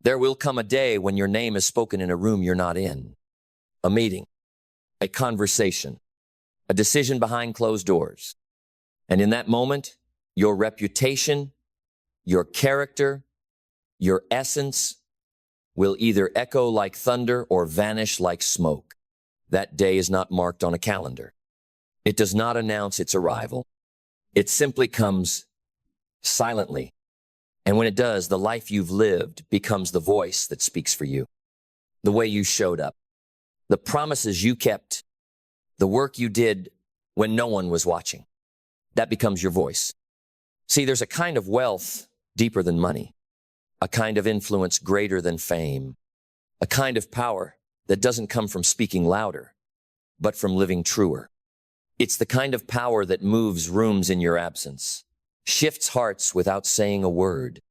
There will come a day when your name is spoken in a room you're not in, a meeting, a conversation, a decision behind closed doors. And in that moment, your reputation, your character, your essence will either echo like thunder or vanish like smoke. That day is not marked on a calendar. It does not announce its arrival. It simply comes silently. And when it does, the life you've lived becomes the voice that speaks for you. The way you showed up, the promises you kept, the work you did when no one was watching. That becomes your voice. See, there's a kind of wealth deeper than money, a kind of influence greater than fame, a kind of power that doesn't come from speaking louder, but from living truer. It's the kind of power that moves rooms in your absence, shifts hearts without saying a word,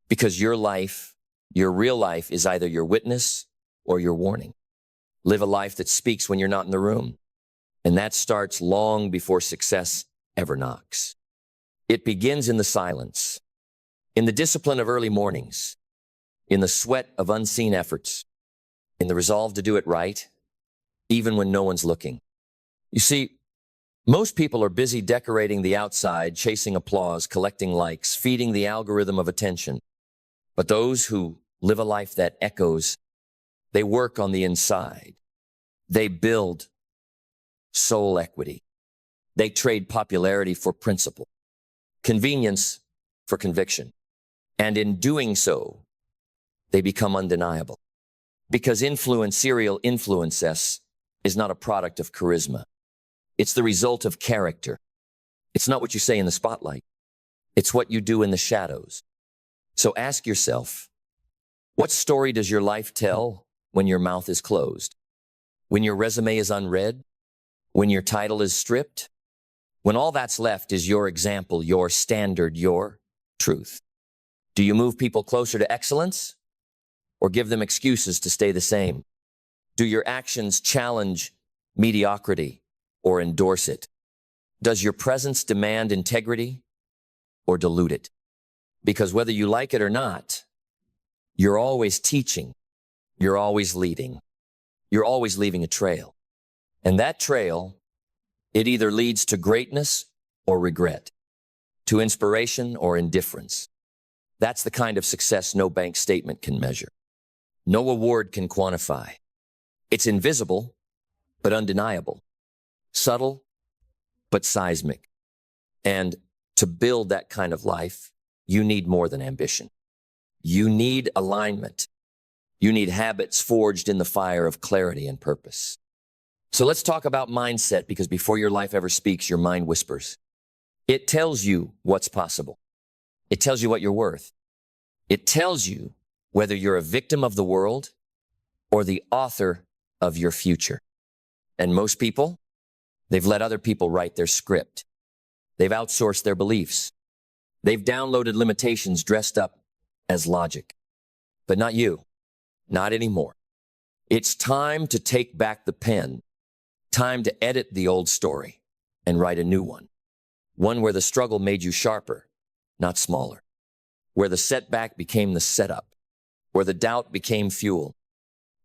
because your life, your real life, is either your witness or your warning. Live a life that speaks when you're not in the room, and that starts long before success ever knocks. It begins in the silence, in the discipline of early mornings, in the sweat of unseen efforts, in the resolve to do it right, even when no one's looking. You see, most people are busy decorating the outside, chasing applause, collecting likes, feeding the algorithm of attention. But those who live a life that echoes, they work on the inside. They build soul equity. They trade popularity for principle, convenience for conviction. And in doing so, they become undeniable. Because serial influence is not a product of charisma. It's the result of character. It's not what you say in the spotlight. It's what you do in the shadows. So ask yourself, what story does your life tell when your mouth is closed? When your resume is unread? When your title is stripped? When all that's left is your example, your standard, your truth? Do you move people closer to excellence or give them excuses to stay the same? Do your actions challenge mediocrity or endorse it? Does your presence demand integrity or dilute it? Because whether you like it or not, you're always teaching, you're always leading, you're always leaving a trail. And that trail, it either leads to greatness or regret, to inspiration or indifference. That's the kind of success no bank statement can measure. No award can quantify. It's invisible, but undeniable. Subtle, but seismic. And to build that kind of life, you need more than ambition. You need alignment. You need habits forged in the fire of clarity and purpose. So let's talk about mindset, because before your life ever speaks, your mind whispers. It tells you what's possible. It tells you what you're worth. It tells you whether you're a victim of the world or the author of your future. And most people, they've let other people write their script. They've outsourced their beliefs. They've downloaded limitations dressed up as logic. But not you. Not anymore. It's time to take back the pen. Time to edit the old story and write a new one. One where the struggle made you sharper, not smaller. Where the setback became the setup. Where the doubt became fuel.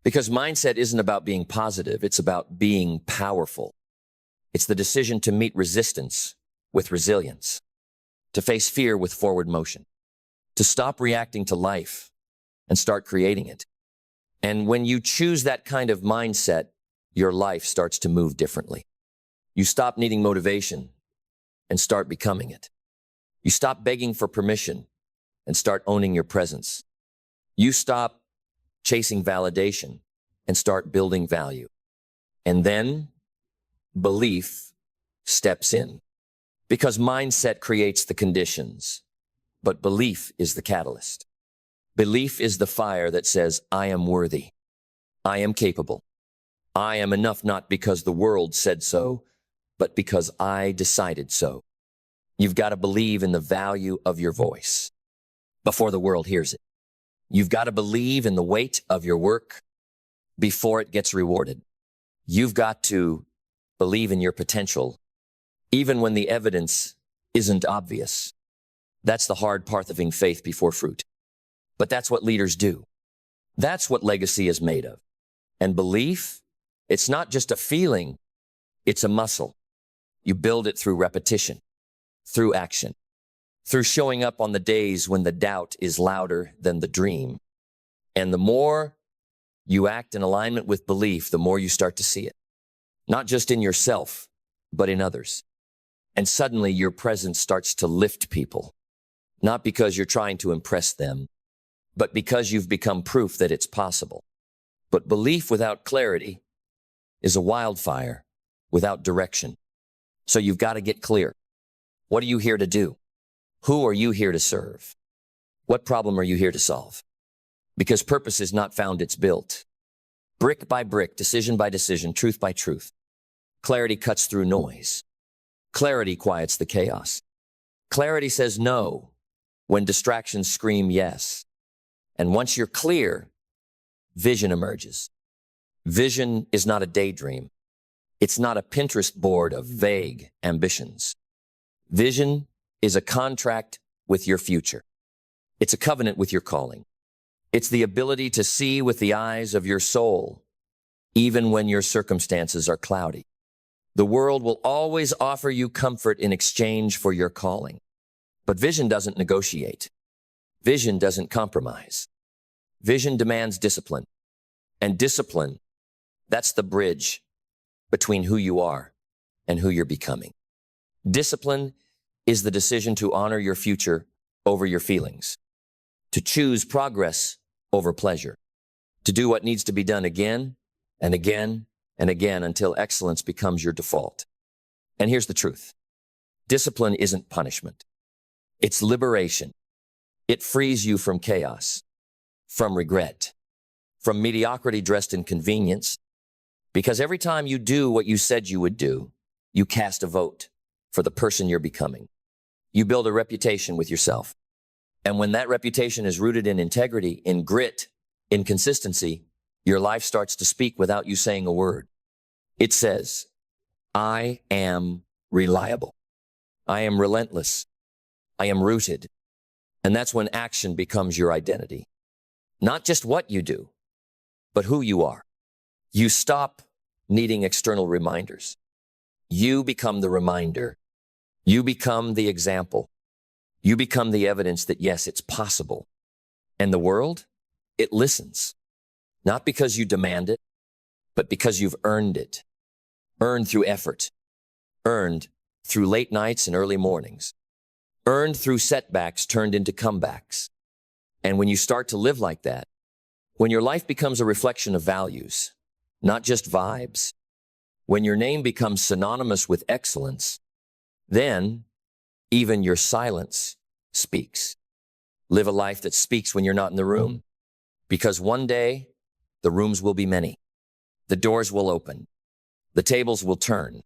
Because mindset isn't about being positive, it's about being powerful. It's the decision to meet resistance with resilience. To face fear with forward motion. To stop reacting to life and start creating it. And when you choose that kind of mindset, your life starts to move differently. You stop needing motivation and start becoming it. You stop begging for permission and start owning your presence. You stop chasing validation and start building value. And then belief steps in. Because mindset creates the conditions, but belief is the catalyst. Belief is the fire that says, I am worthy. I am capable. I am enough, not because the world said so, but because I decided so. You've got to believe in the value of your voice before the world hears it. You've got to believe in the weight of your work before it gets rewarded. You've got to believe in your potential, even when the evidence isn't obvious. That's the hard part of having faith before fruit. But that's what leaders do. That's what legacy is made of. And belief, it's not just a feeling, it's a muscle. You build it through repetition, through action, through showing up on the days when the doubt is louder than the dream. And the more you act in alignment with belief, the more you start to see it. Not just in yourself, but in others. And suddenly your presence starts to lift people, not because you're trying to impress them, but because you've become proof that it's possible. But belief without clarity is a wildfire without direction. So you've got to get clear. What are you here to do? Who are you here to serve? What problem are you here to solve? Because purpose is not found, it's built. Brick by brick, decision by decision, truth by truth. Clarity cuts through noise. Clarity quiets the chaos. Clarity says no when distractions scream yes. And once you're clear, vision emerges. Vision is not a daydream. It's not a Pinterest board of vague ambitions. Vision is a contract with your future. It's a covenant with your calling. It's the ability to see with the eyes of your soul, even when your circumstances are cloudy. The world will always offer you comfort in exchange for your calling. But vision doesn't negotiate. Vision doesn't compromise. Vision demands discipline. And discipline, that's the bridge between who you are and who you're becoming. Discipline is the decision to honor your future over your feelings, to choose progress over pleasure, to do what needs to be done again and again and again until excellence becomes your default. And here's the truth. Discipline isn't punishment. It's liberation. It frees you from chaos, from regret, from mediocrity dressed in convenience. Because every time you do what you said you would do, you cast a vote for the person you're becoming. You build a reputation with yourself. And when that reputation is rooted in integrity, in grit, in consistency, your life starts to speak without you saying a word. It says, I am reliable. I am relentless. I am rooted. And that's when action becomes your identity. Not just what you do, but who you are. You stop needing external reminders. You become the reminder. You become the example. You become the evidence that, yes, it's possible. And the world, it listens. Not because you demand it, but because you've earned it. Earned through effort. Earned through late nights and early mornings. Earned through setbacks turned into comebacks. And when you start to live like that, when your life becomes a reflection of values, not just vibes, when your name becomes synonymous with excellence, then even your silence speaks. Live a life that speaks when you're not in the room, because one day the rooms will be many. The doors will open. The tables will turn.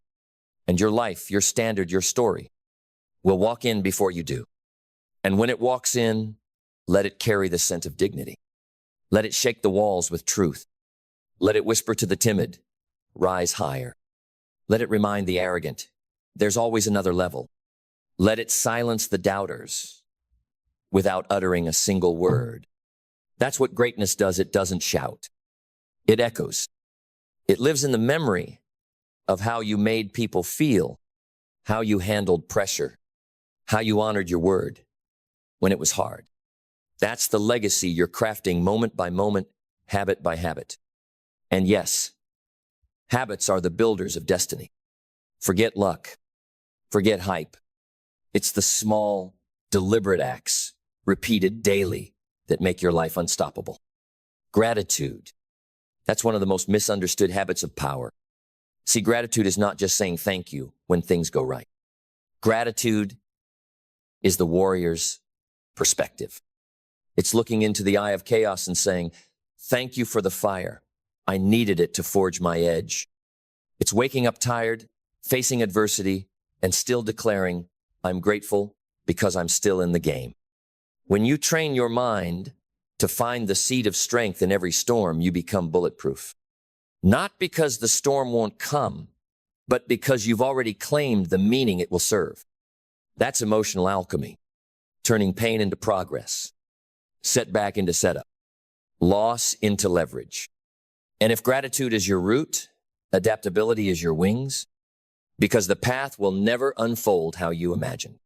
And your life, your standard, your story will walk in before you do. And when it walks in, let it carry the scent of dignity. Let it shake the walls with truth. Let it whisper to the timid, rise higher. Let it remind the arrogant, there's always another level. Let it silence the doubters without uttering a single word. That's what greatness does. It doesn't shout. It echoes. It lives in the memory of how you made people feel, how you handled pressure, how you honored your word when it was hard. That's the legacy you're crafting moment by moment, habit by habit. And yes, habits are the builders of destiny. Forget luck. Forget hype. It's the small, deliberate acts, repeated daily, that make your life unstoppable. Gratitude. That's one of the most misunderstood habits of power. See, gratitude is not just saying thank you when things go right. Gratitude is the warrior's perspective. It's looking into the eye of chaos and saying, thank you for the fire. I needed it to forge my edge. It's waking up tired, facing adversity, and still declaring, I'm grateful because I'm still in the game. When you train your mind to find the seed of strength in every storm, you become bulletproof. Not because the storm won't come, but because you've already claimed the meaning it will serve. That's emotional alchemy, turning pain into progress, setback into setup, loss into leverage. And if gratitude is your root, adaptability is your wings, because the path will never unfold how you imagine.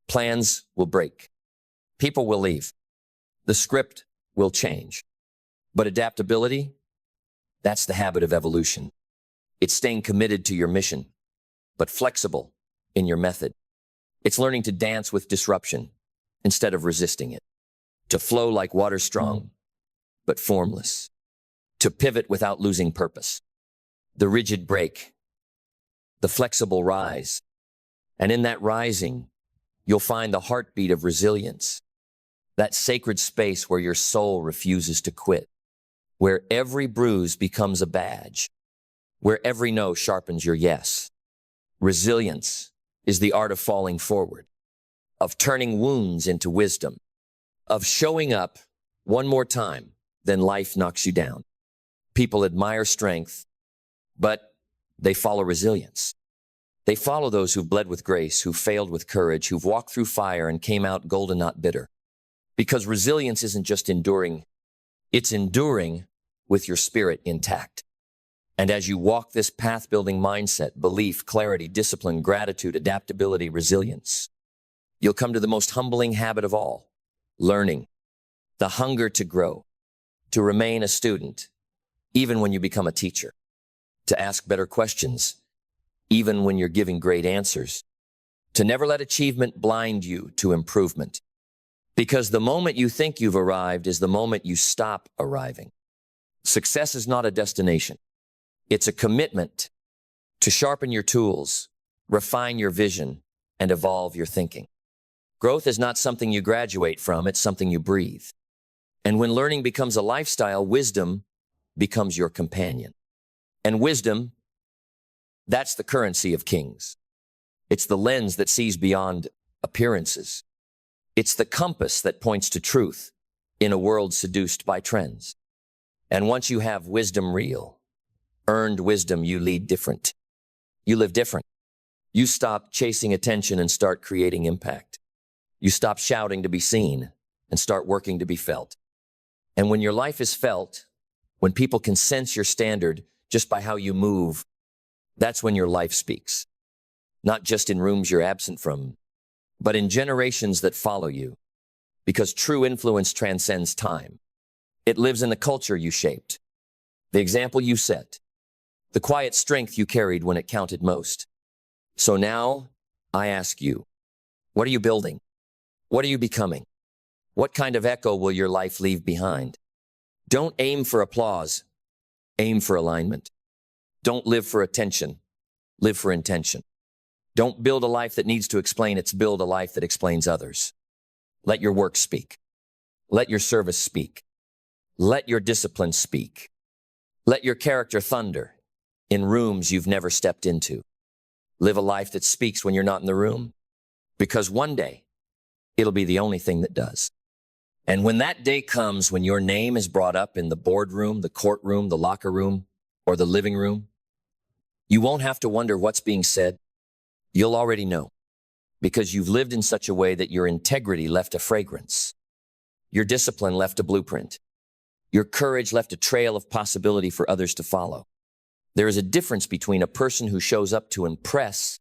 Plans will break. People will leave. The script will change. But adaptability, that's the habit of evolution. It's staying committed to your mission, but flexible in your method. It's learning to dance with disruption instead of resisting it, to flow like water strong, but formless, to pivot without losing purpose. The rigid break, the flexible rise, and in that rising, you'll find the heartbeat of resilience, that sacred space where your soul refuses to quit, where every bruise becomes a badge, where every no sharpens your yes. Resilience is the art of falling forward, of turning wounds into wisdom, of showing up one more time, then life knocks you down. People admire strength, but they follow resilience. They follow those who've bled with grace, who failed with courage, who've walked through fire and came out golden, not bitter. Because resilience isn't just enduring, it's enduring with your spirit intact. And as you walk this path-building mindset, belief, clarity, discipline, gratitude, adaptability, resilience, you'll come to the most humbling habit of all, learning, the hunger to grow, to remain a student, even when you become a teacher, to ask better questions, even when you're giving great answers, to never let achievement blind you to improvement. Because the moment you think you've arrived is the moment you stop arriving. Success is not a destination. It's a commitment to sharpen your tools, refine your vision, and evolve your thinking. Growth is not something you graduate from, it's something you breathe. And when learning becomes a lifestyle, wisdom becomes your companion. And wisdom, that's the currency of kings. It's the lens that sees beyond appearances. It's the compass that points to truth in a world seduced by trends. And once you have wisdom real, earned wisdom, you lead different. You live different. You stop chasing attention and start creating impact. You stop shouting to be seen and start working to be felt. And when your life is felt, when people can sense your standard just by how you move, that's when your life speaks. Not just in rooms you're absent from, but in generations that follow you. Because true influence transcends time. It lives in the culture you shaped, the example you set, the quiet strength you carried when it counted most. So now, I ask you, what are you building? What are you becoming? What kind of echo will your life leave behind? Don't aim for applause. Aim for alignment. Don't live for attention. Live for intention. Don't build a life that needs to explain, it's build a life that explains others. Let your work speak. Let your service speak. Let your discipline speak. Let your character thunder in rooms you've never stepped into. Live a life that speaks when you're not in the room, because one day it'll be the only thing that does. And when that day comes, when your name is brought up in the boardroom, the courtroom, the locker room, or the living room, you won't have to wonder what's being said. You'll already know, because you've lived in such a way that your integrity left a fragrance. Your discipline left a blueprint. Your courage left a trail of possibility for others to follow. There is a difference between a person who shows up to impress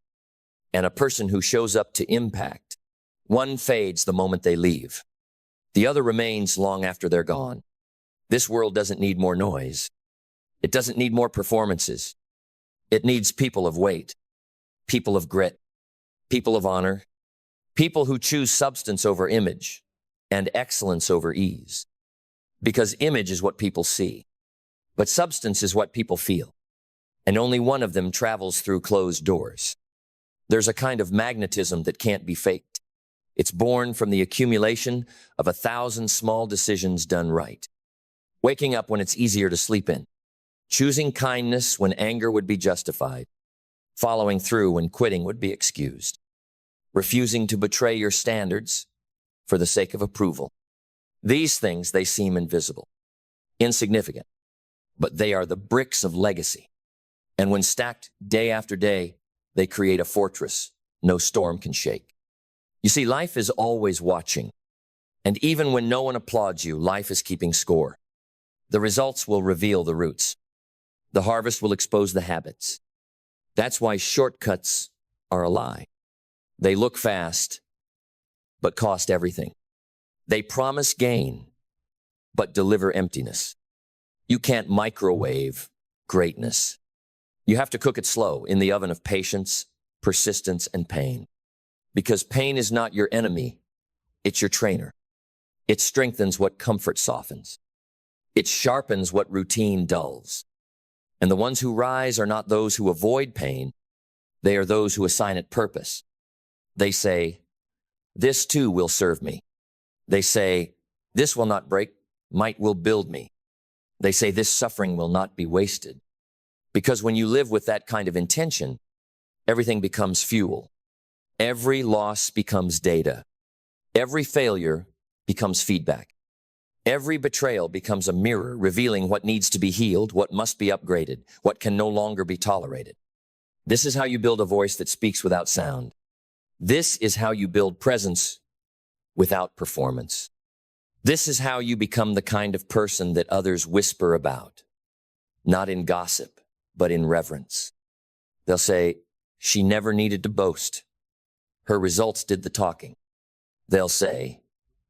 and a person who shows up to impact. One fades the moment they leave. The other remains long after they're gone. This world doesn't need more noise. It doesn't need more performances. It needs people of weight, people of grit, people of honor, people who choose substance over image and excellence over ease. Because image is what people see, but substance is what people feel. And only one of them travels through closed doors. There's a kind of magnetism that can't be faked. It's born from the accumulation of 1,000 small decisions done right. Waking up when it's easier to sleep in. Choosing kindness when anger would be justified. Following through when quitting would be excused. Refusing to betray your standards for the sake of approval. These things, they seem invisible, insignificant, but they are the bricks of legacy. And when stacked day after day, they create a fortress no storm can shake. You see, life is always watching. And even when no one applauds you, life is keeping score. The results will reveal the roots. The harvest will expose the habits. That's why shortcuts are a lie. They look fast, but cost everything. They promise gain, but deliver emptiness. You can't microwave greatness. You have to cook it slow in the oven of patience, persistence, and pain. Because pain is not your enemy, it's your trainer. It strengthens what comfort softens. It sharpens what routine dulls. And the ones who rise are not those who avoid pain, they are those who assign it purpose. They say, this too will serve me. They say, this will not break, might will build me. They say, this suffering will not be wasted. Because when you live with that kind of intention, everything becomes fuel. Every loss becomes data. Every failure becomes feedback. Every betrayal becomes a mirror revealing what needs to be healed, what must be upgraded, what can no longer be tolerated. This is how you build a voice that speaks without sound. This is how you build presence without performance. This is how you become the kind of person that others whisper about, not in gossip, but in reverence. They'll say, she never needed to boast. Her results did the talking. They'll say,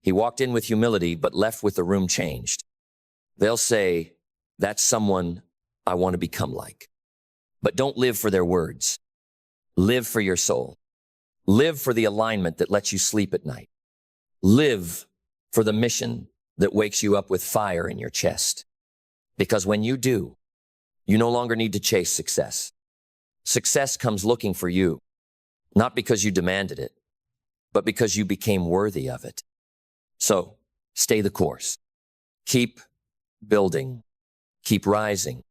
he walked in with humility, but left with the room changed. They'll say, that's someone I want to become like. But don't live for their words. Live for your soul. Live for the alignment that lets you sleep at night. Live for the mission that wakes you up with fire in your chest. Because when you do, you no longer need to chase success. Success comes looking for you, not because you demanded it, but because you became worthy of it. So, stay the course. Keep building. Keep rising.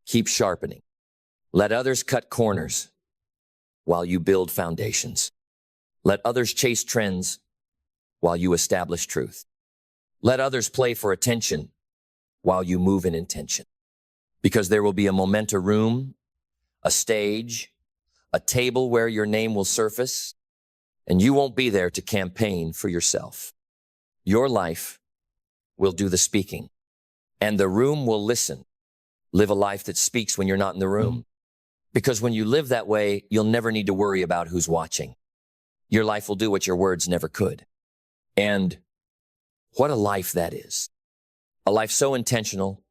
Keep sharpening. Let others cut corners while you build foundations. Let others chase trends while you establish truth. Let others play for attention while you move in intention. Because there will be a momenta room, a stage, a table where your name will surface, and you won't be there to campaign for yourself. Your life will do the speaking, and the room will listen. Live a life that speaks when you're not in the room. Because when you live that way, you'll never need to worry about who's watching. Your life will do what your words never could. And what a life that is. A life so intentional,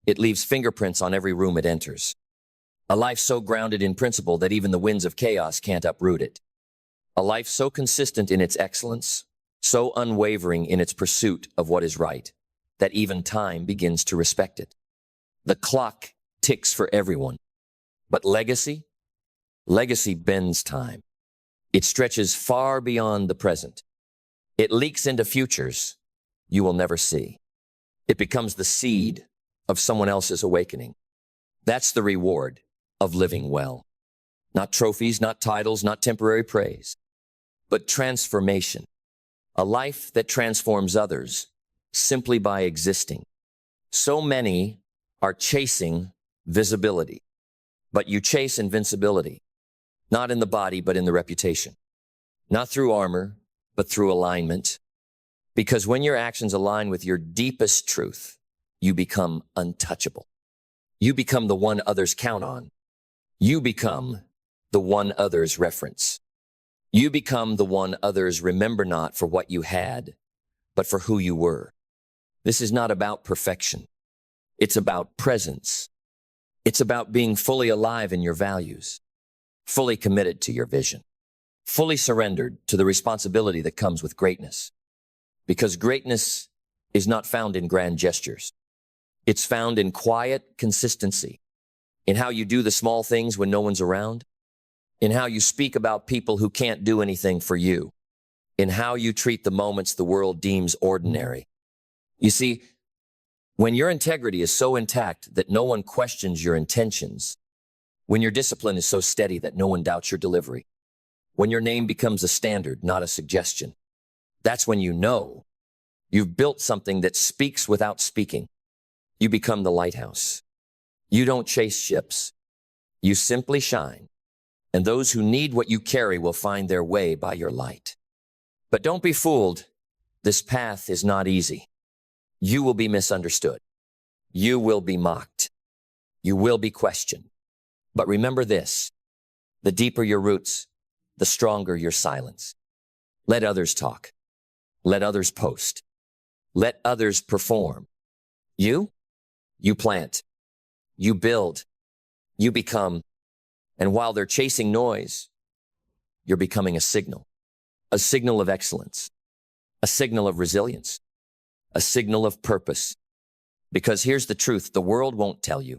it leaves fingerprints on every room it enters. A life so grounded in principle that even the winds of chaos can't uproot it. A life so consistent in its excellence, so unwavering in its pursuit of what is right, that even time begins to respect it. The clock ticks for everyone. But legacy bends time. It stretches far beyond the present. It leaks into futures you will never see. It becomes the seed of someone else's awakening. That's the reward of living well. Not trophies, not titles, not temporary praise, but transformation. A life that transforms others simply by existing. So many are chasing visibility, but you chase invincibility, not in the body, but in the reputation. Not through armor, but through alignment. Because when your actions align with your deepest truth, you become untouchable. You become the one others count on. You become the one others reference. You become the one others remember not for what you had, but for who you were. This is not about perfection. It's about presence. It's about being fully alive in your values, fully committed to your vision, fully surrendered to the responsibility that comes with greatness. Because greatness is not found in grand gestures. It's found in quiet consistency, in how you do the small things when no one's around, in how you speak about people who can't do anything for you, in how you treat the moments the world deems ordinary. You see, when your integrity is so intact that no one questions your intentions, when your discipline is so steady that no one doubts your delivery, when your name becomes a standard, not a suggestion, that's when you know you've built something that speaks without speaking. You become the lighthouse. You don't chase ships. You simply shine. And those who need what you carry will find their way by your light. But don't be fooled. This path is not easy. You will be misunderstood. You will be mocked. You will be questioned. But remember this, the deeper your roots, the stronger your silence. Let others talk. Let others post. Let others perform. You plant. You build. You become. And while they're chasing noise, you're becoming a signal of excellence, a signal of resilience, a signal of purpose. Because here's the truth, the world won't tell you.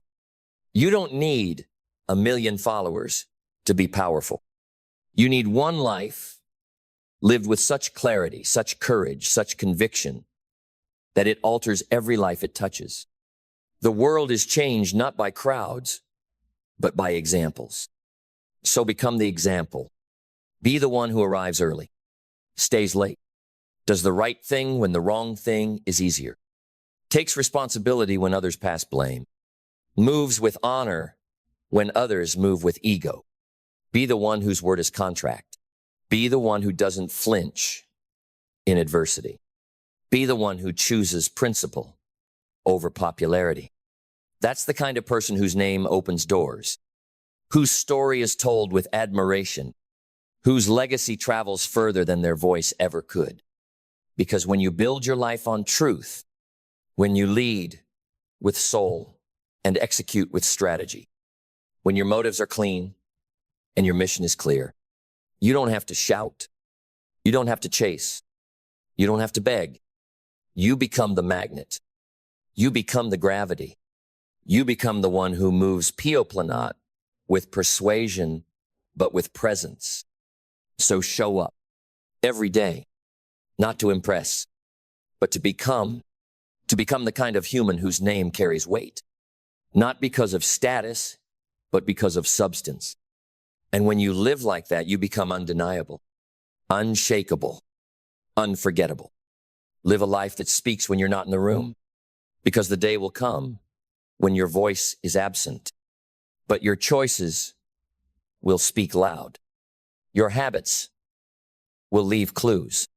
You don't need 1 million followers to be powerful. You need one life lived with such clarity, such courage, such conviction that it alters every life it touches. The world is changed not by crowds, but by examples. So become the example. Be the one who arrives early, stays late, does the right thing when the wrong thing is easier, takes responsibility when others pass blame, moves with honor when others move with ego. Be the one whose word is contract. Be the one who doesn't flinch in adversity. Be the one who chooses principle over popularity. That's the kind of person whose name opens doors, whose story is told with admiration, whose legacy travels further than their voice ever could. Because when you build your life on truth, when you lead with soul and execute with strategy, when your motives are clean and your mission is clear, you don't have to shout. You don't have to chase. You don't have to beg. You become the magnet. You become the gravity. You become the one who moves pioplanat with persuasion, but with presence. So show up every day, not to impress, but to become the kind of human whose name carries weight, not because of status, but because of substance. And when you live like that, you become undeniable, unshakable, unforgettable. Live a life that speaks when you're not in the room, because the day will come when your voice is absent, but your choices will speak loud. Your habits will leave clues.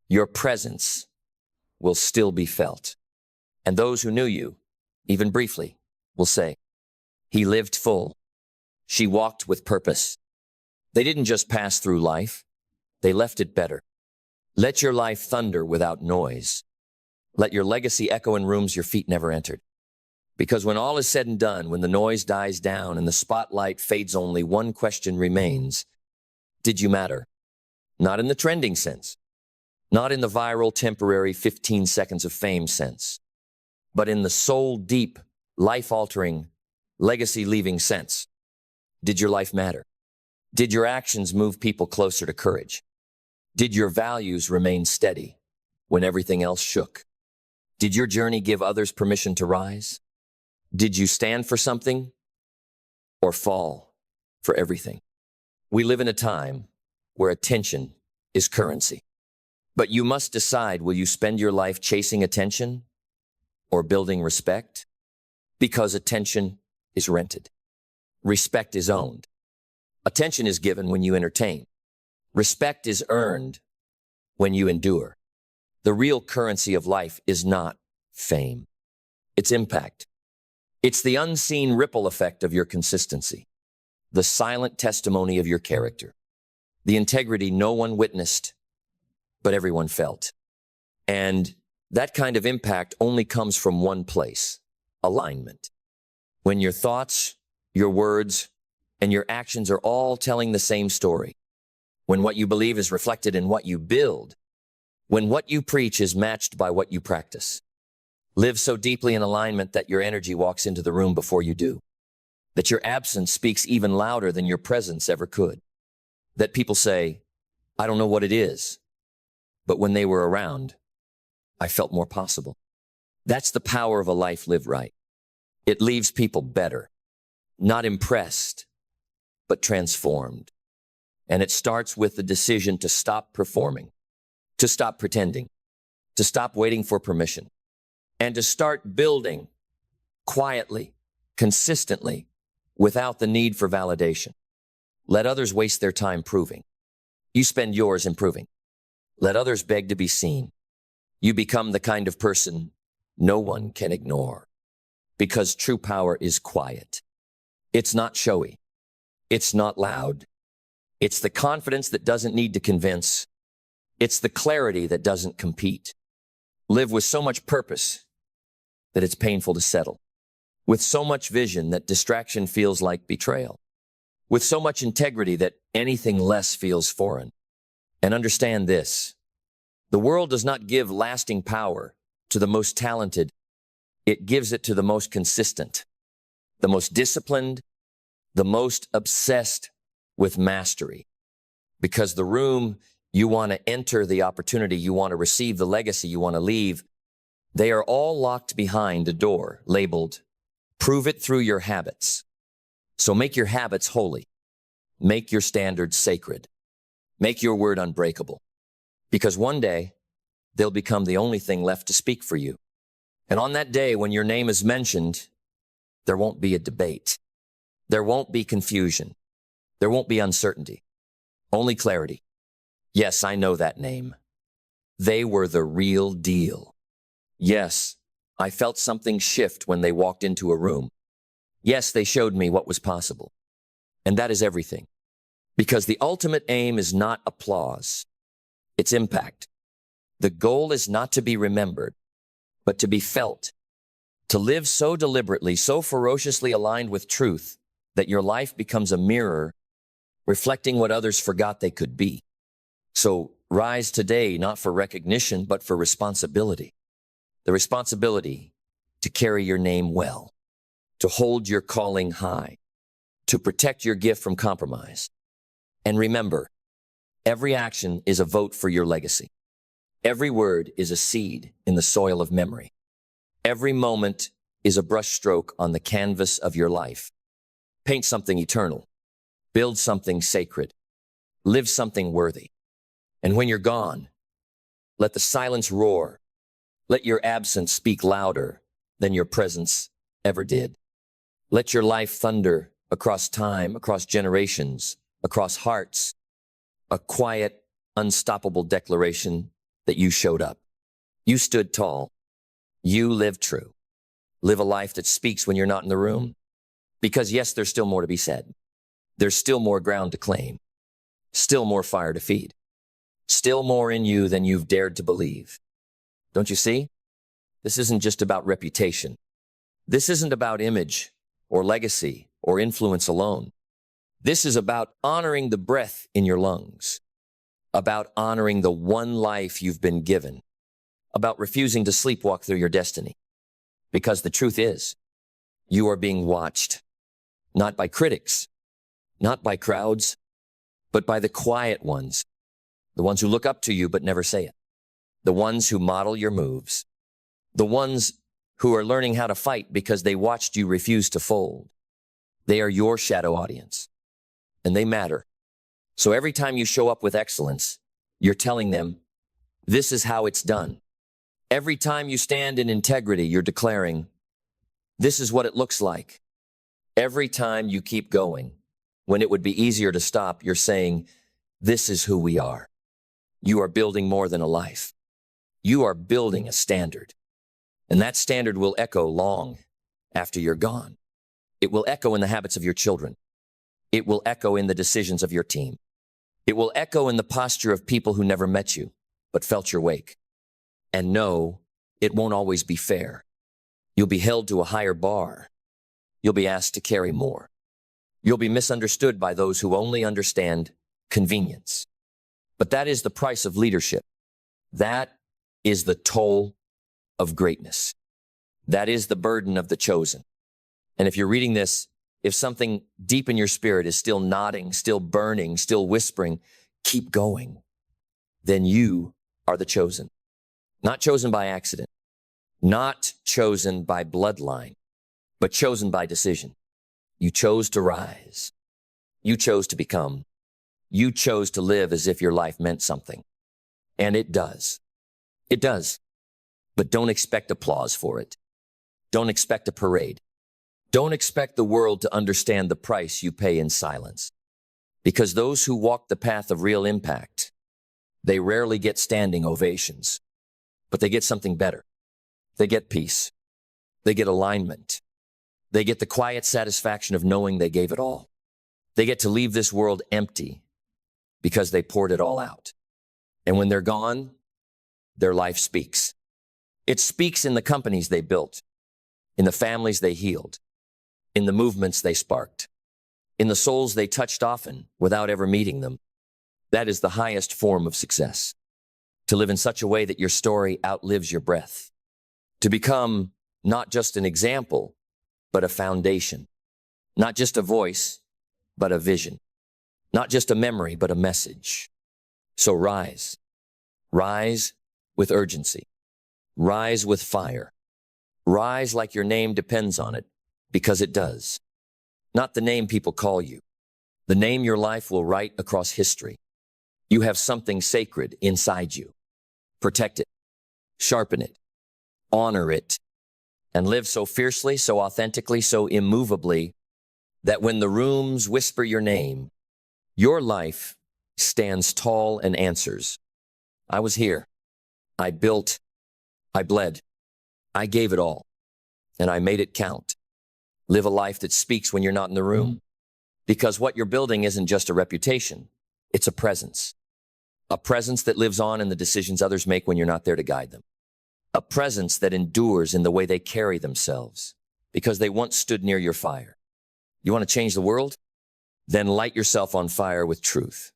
Your presence will still be felt. And those who knew you, even briefly, will say, he lived full. She walked with purpose. They didn't just pass through life, they left it better. Let your life thunder without noise. Let your legacy echo in rooms your feet never entered. Because when all is said and done, when the noise dies down and the spotlight fades, only one question remains. Did you matter? Not in the trending sense, not in the viral, temporary 15 seconds of fame sense, but in the soul-deep, life-altering, legacy-leaving sense. Did your life matter? Did your actions move people closer to courage? Did your values remain steady when everything else shook? Did your journey give others permission to rise? Did you stand for something or fall for everything? We live in a time where attention is currency. But you must decide, will you spend your life chasing attention or building respect? Because attention is rented. Respect is owned. Attention is given when you entertain. Respect is earned when you endure. The real currency of life is not fame. It's impact. It's the unseen ripple effect of your consistency, the silent testimony of your character, the integrity no one witnessed, but everyone felt. And that kind of impact only comes from one place, alignment. When your thoughts, your words, and your actions are all telling the same story. When what you believe is reflected in what you build. When what you preach is matched by what you practice. Live so deeply in alignment that your energy walks into the room before you do. That your absence speaks even louder than your presence ever could. That people say, I don't know what it is, but when they were around, I felt more possible. That's the power of a life lived right. It leaves people better, not impressed, but transformed. And it starts with the decision to stop performing, to stop pretending, to stop waiting for permission, and to start building quietly, consistently, without the need for validation. Let others waste their time proving. You spend yours improving. Let others beg to be seen. You become the kind of person no one can ignore. Because true power is quiet. It's not showy. It's not loud. It's the confidence that doesn't need to convince. It's the clarity that doesn't compete. Live with so much purpose that it's painful to settle. With so much vision that distraction feels like betrayal. With so much integrity that anything less feels foreign. And understand this, the world does not give lasting power to the most talented. It gives it to the most consistent, the most disciplined, the most obsessed with mastery. Because the room you want to enter, the opportunity you want to receive, the legacy you want to leave, they are all locked behind a door labeled, prove it through your habits. So make your habits holy. Make your standards sacred. Make your word unbreakable. Because one day, they'll become the only thing left to speak for you. And on that day, when your name is mentioned, there won't be a debate. There won't be confusion. There won't be uncertainty. Only clarity. Yes, I know that name. They were the real deal. Yes, I felt something shift when they walked into a room. Yes, they showed me what was possible. And that is everything. Because the ultimate aim is not applause. It's impact. The goal is not to be remembered, but to be felt. To live so deliberately, so ferociously aligned with truth that your life becomes a mirror reflecting what others forgot they could be. So rise today, not for recognition, but for responsibility. The responsibility to carry your name well, to hold your calling high, to protect your gift from compromise. And remember, every action is a vote for your legacy. Every word is a seed in the soil of memory. Every moment is a brushstroke on the canvas of your life. Paint something eternal. Build something sacred. Live something worthy. And when you're gone, let the silence roar. Let your absence speak louder than your presence ever did. Let your life thunder across time, across generations, across hearts. A quiet, unstoppable declaration that you showed up. You stood tall. You lived true. Live a life that speaks when you're not in the room. Because yes, there's still more to be said. There's still more ground to claim. Still more fire to feed. Still more in you than you've dared to believe. Don't you see? This isn't just about reputation. This isn't about image or legacy or influence alone. This is about honoring the breath in your lungs, about honoring the one life you've been given, about refusing to sleepwalk through your destiny. Because the truth is, you are being watched, not by critics, not by crowds, but by the quiet ones, the ones who look up to you but never say it, the ones who model your moves, the ones who are learning how to fight because they watched you refuse to fold. They are your shadow audience, and they matter. So every time you show up with excellence, you're telling them, this is how it's done. Every time you stand in integrity, you're declaring, this is what it looks like. Every time you keep going, when it would be easier to stop, you're saying, this is who we are. You are building more than a life. You are building a standard. And that standard will echo long after you're gone. It will echo in the habits of your children. It will echo in the decisions of your team. It will echo in the posture of people who never met you, but felt your wake. And no, it won't always be fair. You'll be held to a higher bar. You'll be asked to carry more. You'll be misunderstood by those who only understand convenience. But that is the price of leadership. That is the toll of greatness. That is the burden of the chosen. And if you're reading this, if something deep in your spirit is still nodding, still burning, still whispering, keep going, then you are the chosen. Not chosen by accident, not chosen by bloodline, but chosen by decision. You chose to rise. You chose to become. You chose to live as if your life meant something. And it does. It does. But don't expect applause for it. Don't expect a parade. Don't expect the world to understand the price you pay in silence. Because those who walk the path of real impact, they rarely get standing ovations, but they get something better. They get peace. They get alignment. They get the quiet satisfaction of knowing they gave it all. They get to leave this world empty because they poured it all out. And when they're gone, their life speaks. It speaks in the companies they built, in the families they healed, in the movements they sparked, in the souls they touched often without ever meeting them. That is the highest form of success. To live in such a way that your story outlives your breath. To become not just an example, but a foundation. Not just a voice, but a vision. Not just a memory, but a message. So rise. Rise with urgency. Rise with fire. Rise like your name depends on it, because it does. Not the name people call you. The name your life will write across history. You have something sacred inside you. Protect it. Sharpen it. Honor it. And live so fiercely, so authentically, so immovably, that when the rooms whisper your name, your life stands tall and answers. I was here. I built. I bled. I gave it all. And I made it count. Live a life that speaks when you're not in the room. Because what you're building isn't just a reputation. It's a presence. A presence that lives on in the decisions others make when you're not there to guide them. A presence that endures in the way they carry themselves because they once stood near your fire. You want to change the world? Then light yourself on fire with truth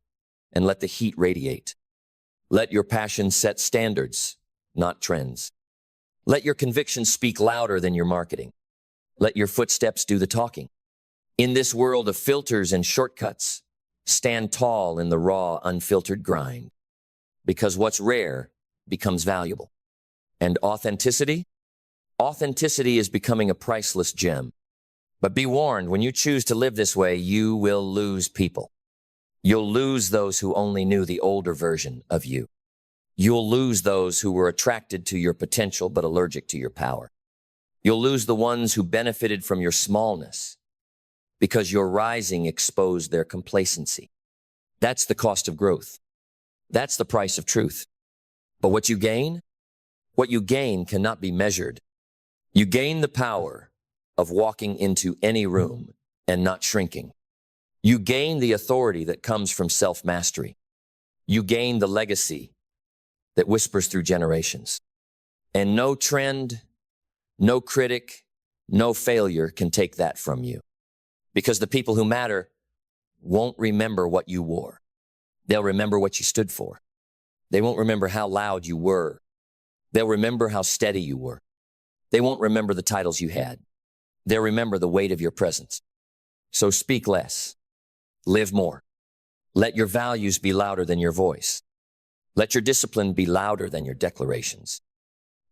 and let the heat radiate. Let your passion set standards, not trends. Let your convictions speak louder than your marketing. Let your footsteps do the talking. In this world of filters and shortcuts, stand tall in the raw, unfiltered grind. Because what's rare becomes valuable. And authenticity? Authenticity is becoming a priceless gem. But be warned, when you choose to live this way, you will lose people. You'll lose those who only knew the older version of you. You'll lose those who were attracted to your potential but allergic to your power. You'll lose the ones who benefited from your smallness because your rising exposed their complacency. That's the cost of growth. That's the price of truth. But what you gain cannot be measured. You gain the power of walking into any room and not shrinking. You gain the authority that comes from self-mastery. You gain the legacy that whispers through generations. And no trend, no critic, no failure can take that from you. Because the people who matter won't remember what you wore. They'll remember what you stood for. They won't remember how loud you were. They'll remember how steady you were. They won't remember the titles you had. They'll remember the weight of your presence. So speak less. Live more. Let your values be louder than your voice. Let your discipline be louder than your declarations.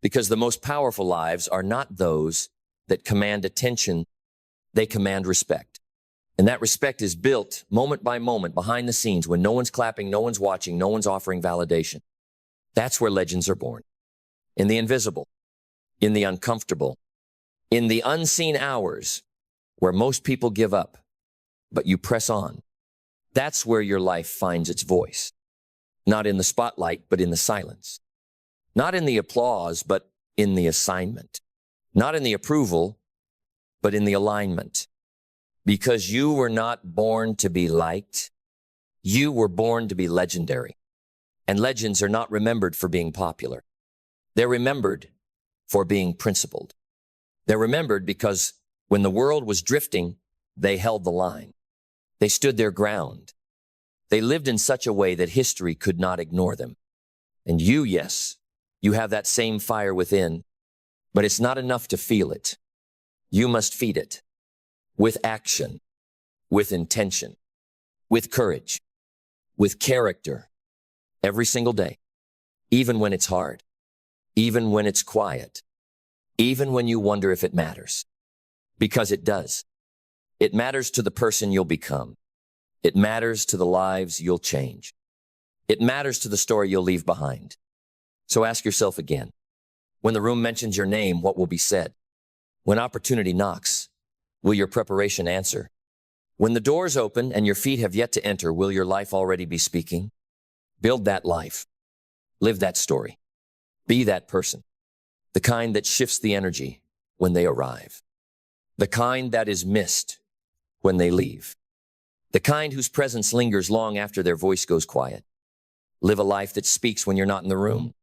Because the most powerful lives are not those that command attention, they command respect. And that respect is built moment by moment behind the scenes when no one's clapping, no one's watching, no one's offering validation. That's where legends are born. In the invisible, in the uncomfortable, in the unseen hours where most people give up, but you press on. That's where your life finds its voice. Not in the spotlight, but in the silence. Not in the applause, but in the assignment. Not in the approval, but in the alignment. Because you were not born to be liked. You were born to be legendary. And legends are not remembered for being popular. They're remembered for being principled. They're remembered because when the world was drifting, they held the line. They stood their ground. They lived in such a way that history could not ignore them. And you, yes, you have that same fire within, but it's not enough to feel it. You must feed it with action, with intention, with courage, with character, every single day, even when it's hard, even when it's quiet, even when you wonder if it matters. Because it does. It matters to the person you'll become. It matters to the lives you'll change. It matters to the story you'll leave behind. So ask yourself again, when the room mentions your name, what will be said? When opportunity knocks, will your preparation answer? When the doors open and your feet have yet to enter, will your life already be speaking? Build that life. Live that story. Be that person. The kind that shifts the energy when they arrive. The kind that is missed when they leave. The kind whose presence lingers long after their voice goes quiet. Live a life that speaks when you're not in the room,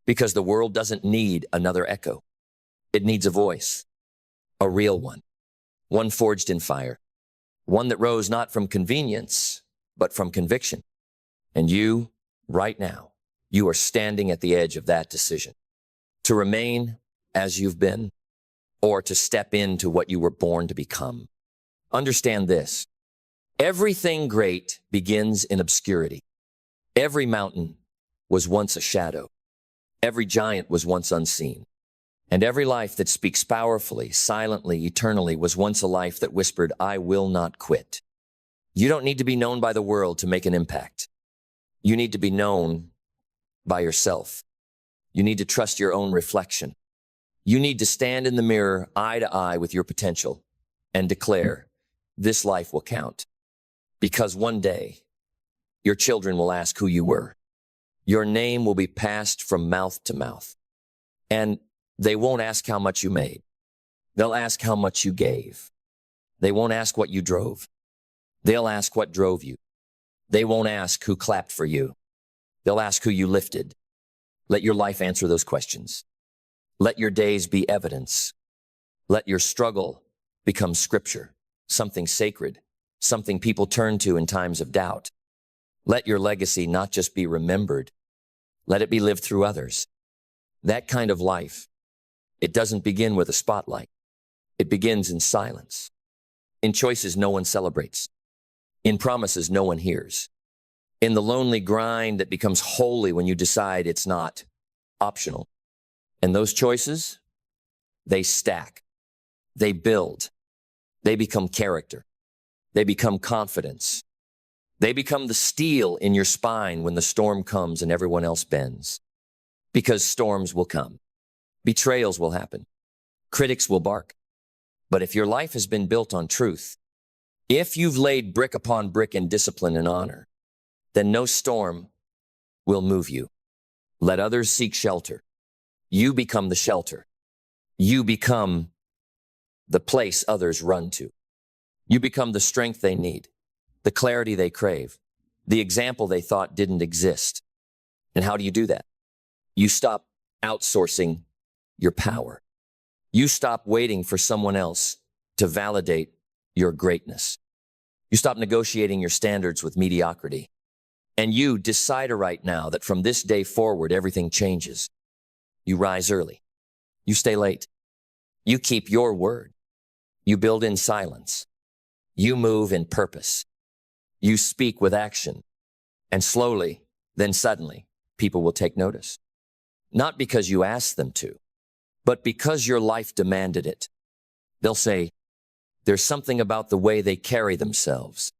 because the world doesn't need another echo. It needs a voice, a real one forged in fire, one that rose not from convenience, but from conviction. And you, right now, you are standing at the edge of that decision. To remain as you've been, or to step into what you were born to become. Understand this. Everything great begins in obscurity. Every mountain was once a shadow. Every giant was once unseen. And every life that speaks powerfully, silently, eternally was once a life that whispered, I will not quit. You don't need to be known by the world to make an impact. You need to be known by yourself. You need to trust your own reflection. You need to stand in the mirror, eye to eye with your potential, and declare, this life will count. Because one day, your children will ask who you were. Your name will be passed from mouth to mouth. And they won't ask how much you made. They'll ask how much you gave. They won't ask what you drove. They'll ask what drove you. They won't ask who clapped for you. They'll ask who you lifted. Let your life answer those questions. Let your days be evidence. Let your struggle become scripture, something sacred, something people turn to in times of doubt. Let your legacy not just be remembered, let it be lived through others. That kind of life, it doesn't begin with a spotlight. It begins in silence, in choices no one celebrates, in promises no one hears, in the lonely grind that becomes holy when you decide it's not optional. And those choices, they stack, they build, they become character, they become confidence, they become the steel in your spine when the storm comes and everyone else bends. Because storms will come, betrayals will happen, critics will bark. But if your life has been built on truth, if you've laid brick upon brick in discipline and honor, then no storm will move you. Let others seek shelter. You become the shelter. You become the place others run to. You become the strength they need, the clarity they crave, the example they thought didn't exist. And how do you do that? You stop outsourcing your power. You stop waiting for someone else to validate your greatness. You stop negotiating your standards with mediocrity. And you decide right now that from this day forward, everything changes. You rise early. You stay late. You keep your word. You build in silence. You move in purpose. You speak with action. And slowly, then suddenly, people will take notice. Not because you asked them to, but because your life demanded it. They'll say, there's something about the way they carry themselves.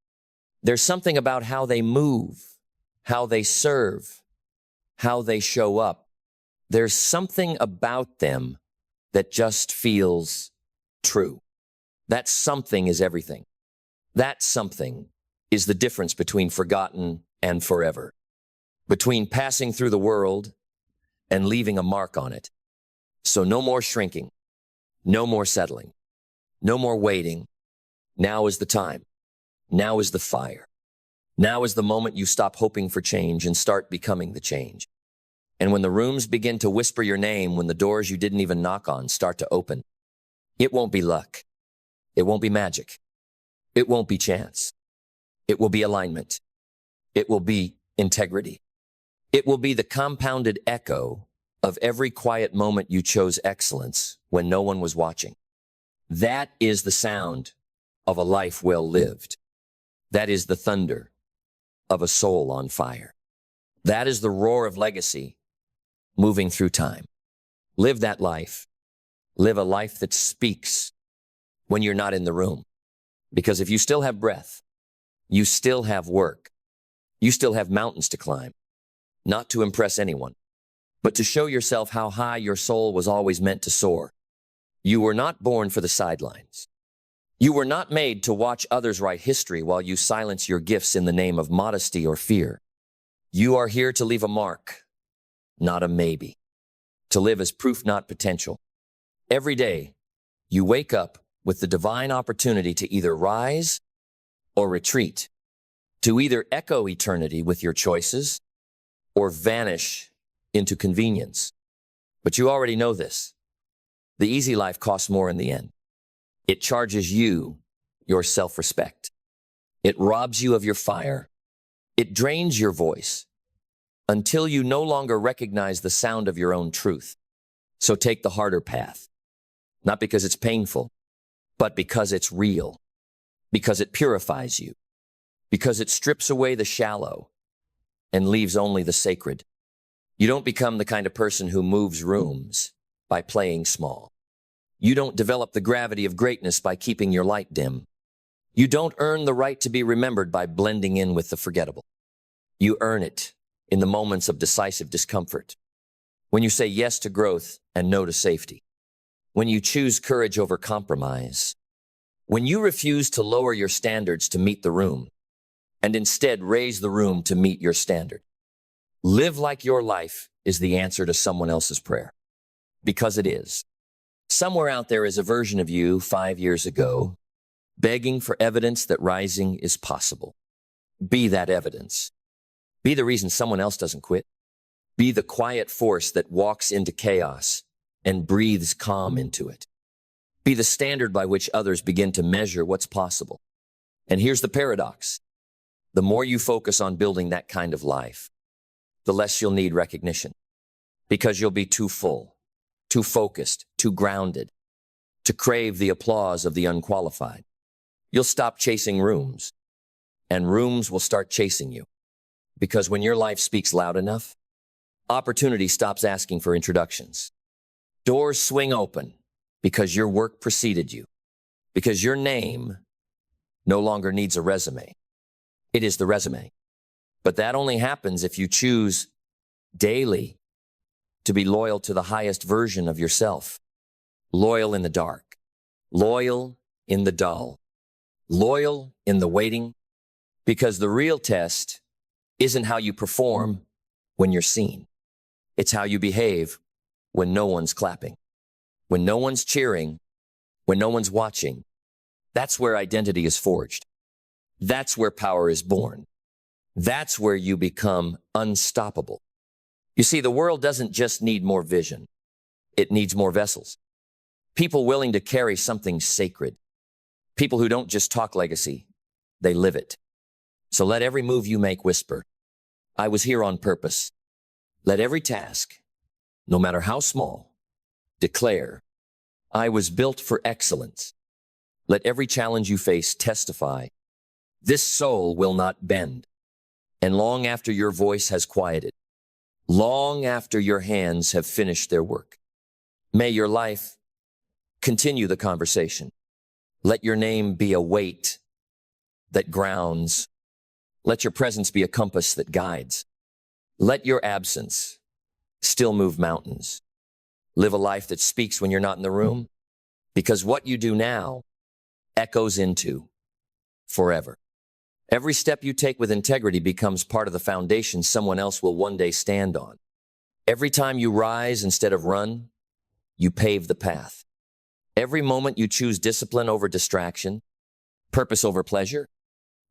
There's something about how they move, how they serve, how they show up. There's something about them that just feels true. That something is everything. That something is the difference between forgotten and forever, between passing through the world and leaving a mark on it. So no more shrinking, no more settling, no more waiting. Now is the time. Now is the fire. Now is the moment you stop hoping for change and start becoming the change. And when the rooms begin to whisper your name, when the doors you didn't even knock on start to open, it won't be luck. It won't be magic. It won't be chance. It will be alignment. It will be integrity. It will be the compounded echo of every quiet moment you chose excellence when no one was watching. That is the sound of a life well lived. That is the thunder of a soul on fire. That is the roar of legacy moving through time. Live that life. Live a life that speaks when you're not in the room. Because if you still have breath, you still have work. You still have mountains to climb, not to impress anyone, but to show yourself how high your soul was always meant to soar. You were not born for the sidelines. You were not made to watch others write history while you silence your gifts in the name of modesty or fear. You are here to leave a mark, not a maybe. To live as proof, not potential. Every day, you wake up with the divine opportunity to either rise or retreat, to either echo eternity with your choices or vanish into convenience. But you already know this. The easy life costs more in the end. It charges you your self-respect. It robs you of your fire. It drains your voice until you no longer recognize the sound of your own truth. So take the harder path, not because it's painful, but because it's real, because it purifies you, because it strips away the shallow and leaves only the sacred. You don't become the kind of person who moves rooms by playing small. You don't develop the gravity of greatness by keeping your light dim. You don't earn the right to be remembered by blending in with the forgettable. You earn it in the moments of decisive discomfort, when you say yes to growth and no to safety, when you choose courage over compromise, when you refuse to lower your standards to meet the room and instead raise the room to meet your standard. Live like your life is the answer to someone else's prayer, because it is. Somewhere out there is a version of you 5 years ago, begging for evidence that rising is possible. Be that evidence. Be the reason someone else doesn't quit. Be the quiet force that walks into chaos and breathes calm into it. Be the standard by which others begin to measure what's possible. And here's the paradox. The more you focus on building that kind of life, the less you'll need recognition, because you'll be too full, too focused, too grounded to crave the applause of the unqualified. You'll stop chasing rooms, and rooms will start chasing you. Because when your life speaks loud enough, opportunity stops asking for introductions. Doors swing open because your work preceded you, because your name no longer needs a resume. It is the resume. But that only happens if you choose daily to be loyal to the highest version of yourself. Loyal in the dark, loyal in the dull, loyal in the waiting, because the real test isn't how you perform when you're seen. It's how you behave when no one's clapping, when no one's cheering, when no one's watching. That's where identity is forged. That's where power is born. That's where you become unstoppable. You see, the world doesn't just need more vision. It needs more vessels. People willing to carry something sacred. People who don't just talk legacy, they live it. So let every move you make whisper, I was here on purpose. Let every task, no matter how small, declare, I was built for excellence. Let every challenge you face testify, this soul will not bend. And long after your voice has quieted, long after your hands have finished their work, may your life continue the conversation. Let your name be a weight that grounds. Let your presence be a compass that guides. Let your absence still move mountains. Live a life that speaks when you're not in the room, because what you do now echoes into forever. Every step you take with integrity becomes part of the foundation someone else will one day stand on. Every time you rise instead of run, you pave the path. Every moment you choose discipline over distraction, purpose over pleasure,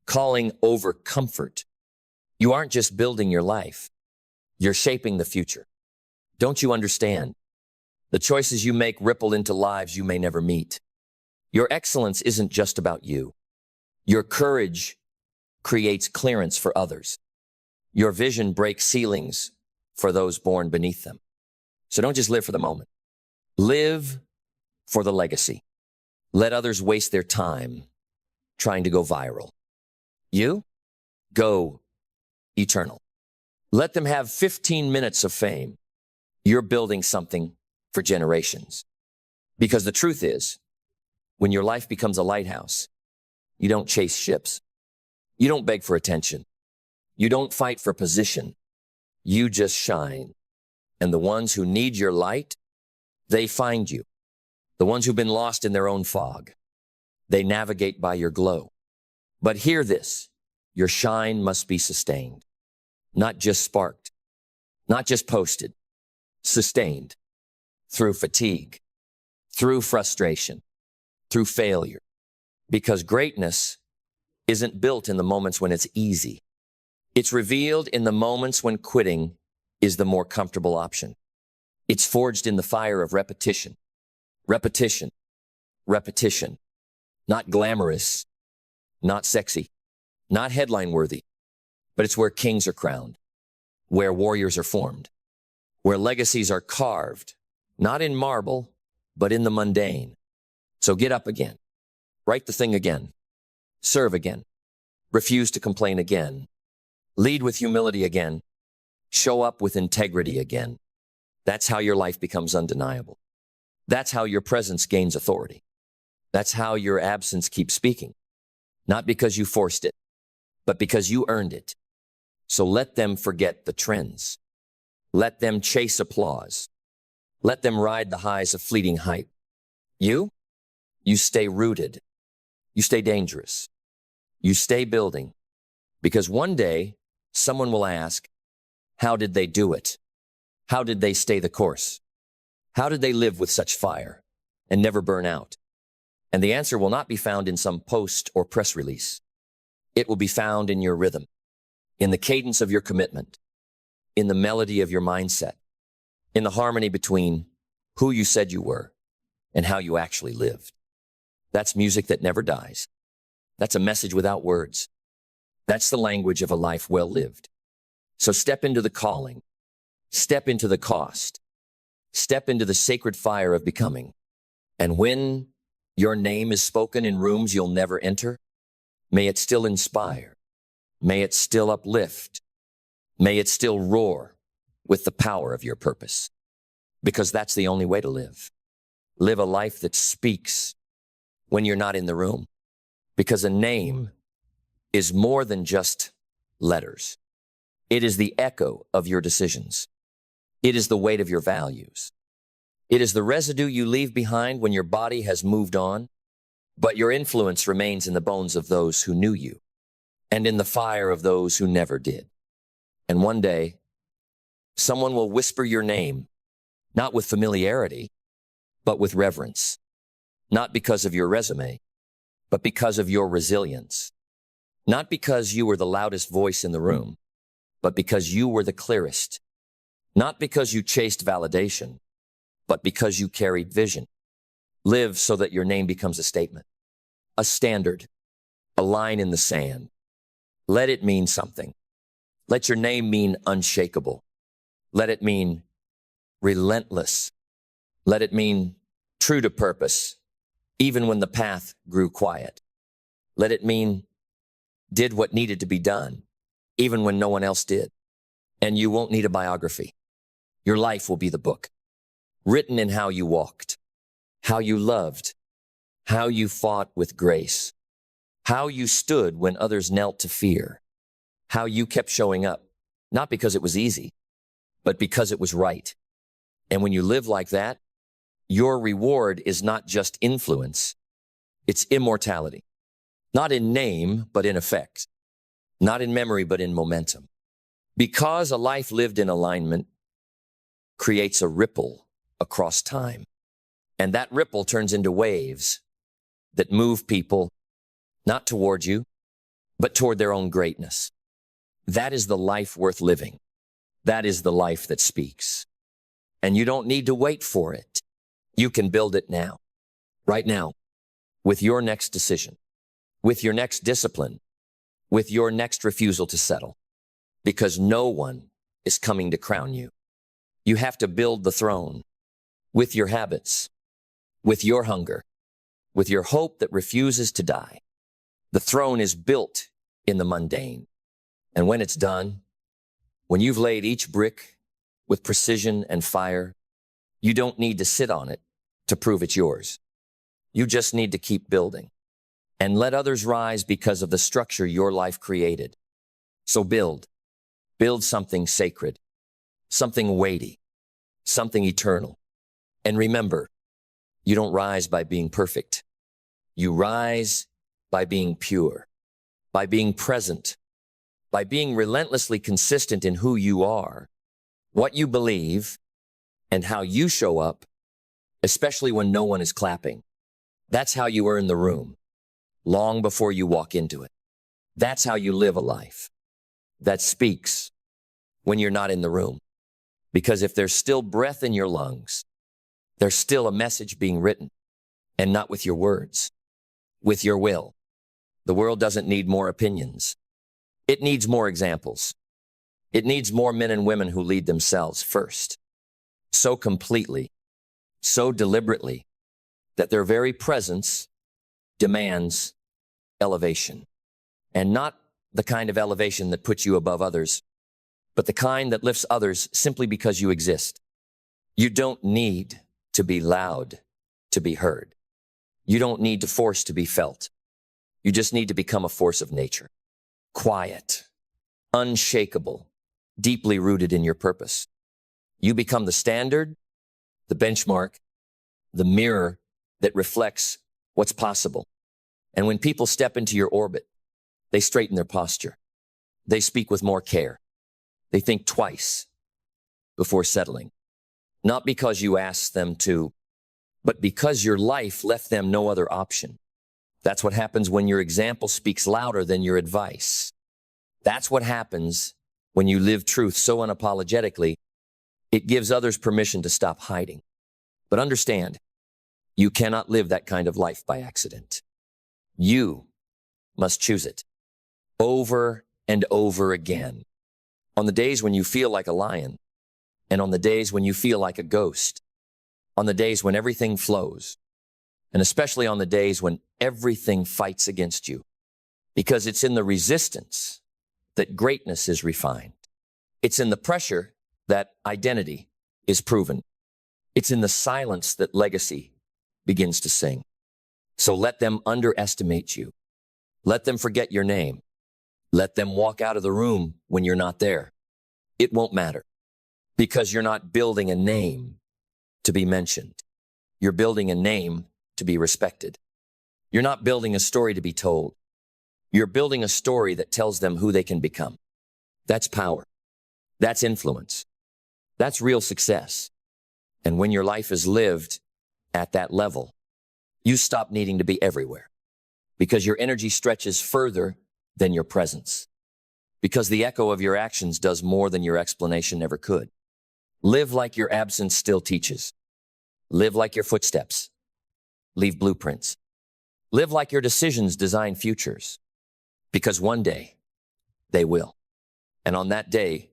calling over comfort, you aren't just building your life, you're shaping the future. Don't you understand? The choices you make ripple into lives you may never meet. Your excellence isn't just about you. Your courage creates clearance for others. Your vision breaks ceilings for those born beneath them. So don't just live for the moment. Live for the legacy. Let others waste their time trying to go viral. You go eternal. Let them have 15 minutes of fame. You're building something for generations. Because the truth is, when your life becomes a lighthouse, you don't chase ships. You don't beg for attention. You don't fight for position. You just shine. And the ones who need your light, they find you. The ones who've been lost in their own fog, they navigate by your glow. But hear this, your shine must be sustained, not just sparked, not just posted, sustained through fatigue, through frustration, through failure. Because greatness isn't built in the moments when it's easy. It's revealed in the moments when quitting is the more comfortable option. It's forged in the fire of repetition. Repetition. Repetition. Not glamorous, not sexy, not headline worthy, but it's where kings are crowned, where warriors are formed, where legacies are carved, not in marble, but in the mundane. So get up again, write the thing again, serve again, refuse to complain again, lead with humility again, show up with integrity again. That's how your life becomes undeniable. That's how your presence gains authority. That's how your absence keeps speaking. Not because you forced it, but because you earned it. So let them forget the trends. Let them chase applause. Let them ride the highs of fleeting hype. You stay rooted. You stay dangerous. You stay building. Because one day, someone will ask, how did they do it? How did they stay the course? How did they live with such fire and never burn out? And the answer will not be found in some post or press release. It will be found in your rhythm, in the cadence of your commitment, in the melody of your mindset, in the harmony between who you said you were and how you actually lived. That's music that never dies. That's a message without words. That's the language of a life well lived. So step into the calling. Step into the cost. Step into the sacred fire of becoming. And when your name is spoken in rooms you'll never enter, may it still inspire. May it still uplift. May it still roar with the power of your purpose. Because that's the only way to live. Live a life that speaks when you're not in the room. Because a name is more than just letters. It is the echo of your decisions. It is the weight of your values. It is the residue you leave behind when your body has moved on, but your influence remains in the bones of those who knew you and in the fire of those who never did. And one day, someone will whisper your name, not with familiarity, but with reverence, not because of your resume, but because of your resilience, not because you were the loudest voice in the room, but because you were the clearest, not because you chased validation, but because you carried vision. Live so that your name becomes a statement, a standard, a line in the sand. Let it mean something. Let your name mean unshakable. Let it mean relentless. Let it mean true to purpose, even when the path grew quiet. Let it mean did what needed to be done, even when no one else did. And you won't need a biography. Your life will be the book, written in how you walked, how you loved, how you fought with grace, how you stood when others knelt to fear, how you kept showing up, not because it was easy, but because it was right. And when you live like that, your reward is not just influence, it's immortality. Not in name, but in effect. Not in memory, but in momentum. Because a life lived in alignment creates a ripple across time. And that ripple turns into waves that move people not toward you, but toward their own greatness. That is the life worth living. That is the life that speaks. And you don't need to wait for it. You can build it now, right now, with your next decision, with your next discipline, with your next refusal to settle, because no one is coming to crown you. You have to build the throne with your habits, with your hunger, with your hope that refuses to die. The throne is built in the mundane. And when it's done, when you've laid each brick with precision and fire, you don't need to sit on it to prove it's yours. You just need to keep building and let others rise because of the structure your life created. So build something sacred, something weighty, something eternal. And remember, you don't rise by being perfect. You rise by being pure, by being present, by being relentlessly consistent in who you are, what you believe, and how you show up, especially when no one is clapping. That's how you earn the room, long before you walk into it. That's how you live a life that speaks when you're not in the room. Because if there's still breath in your lungs, there's still a message being written, and not with your words, with your will. The world doesn't need more opinions. It needs more examples. It needs more men and women who lead themselves first, so completely, so deliberately, that their very presence demands elevation. And not the kind of elevation that puts you above others, but the kind that lifts others simply because you exist. You don't need to be loud to be heard. You don't need to force to be felt. You just need to become a force of nature. Quiet, unshakable, deeply rooted in your purpose. You become the standard, the benchmark, the mirror that reflects what's possible. And when people step into your orbit, they straighten their posture. They speak with more care. They think twice before settling. Not because you asked them to, but because your life left them no other option. That's what happens when your example speaks louder than your advice. That's what happens when you live truth so unapologetically, it gives others permission to stop hiding. But understand, you cannot live that kind of life by accident. You must choose it over and over again. On the days when you feel like a lion, and on the days when you feel like a ghost, on the days when everything flows, and especially on the days when everything fights against you. Because it's in the resistance that greatness is refined. It's in the pressure that identity is proven. It's in the silence that legacy begins to sing. So let them underestimate you. Let them forget your name. Let them walk out of the room when you're not there. It won't matter, because you're not building a name to be mentioned. You're building a name to be respected. You're not building a story to be told. You're building a story that tells them who they can become. That's power. That's influence. That's real success. And when your life is lived at that level, you stop needing to be everywhere, because your energy stretches further than your presence, because the echo of your actions does more than your explanation ever could. Live like your absence still teaches. Live like your footsteps leave blueprints. Live like your decisions design futures, because one day they will. And on that day,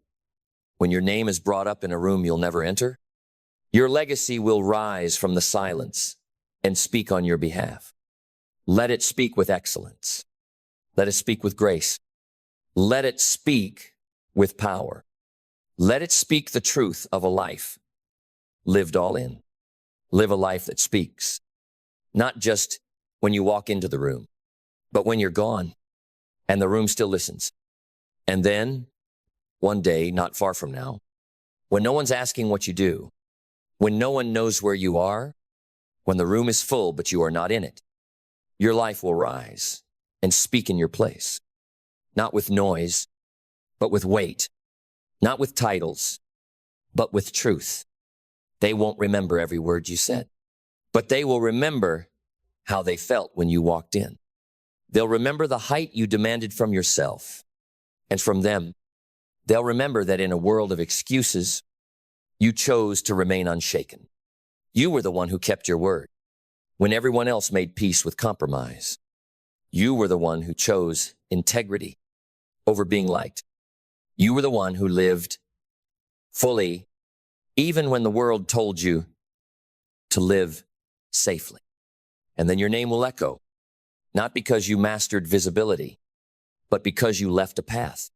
when your name is brought up in a room you'll never enter, your legacy will rise from the silence and speak on your behalf. Let it speak with excellence. Let it speak with grace. Let it speak with power. Let it speak the truth of a life lived all in. Live a life that speaks, not just when you walk into the room, but when you're gone and the room still listens. And then, one day, not far from now, when no one's asking what you do, when no one knows where you are, when the room is full but you are not in it, your life will rise and speak in your place. Not with noise, but with weight. Not with titles, but with truth. They won't remember every word you said, but they will remember how they felt when you walked in. They'll remember the height you demanded from yourself and from them. They'll remember that in a world of excuses, you chose to remain unshaken. You were the one who kept your word when everyone else made peace with compromise. You were the one who chose integrity over being liked. You were the one who lived fully, even when the world told you to live safely. And then your name will echo, not because you mastered visibility, but because you left a path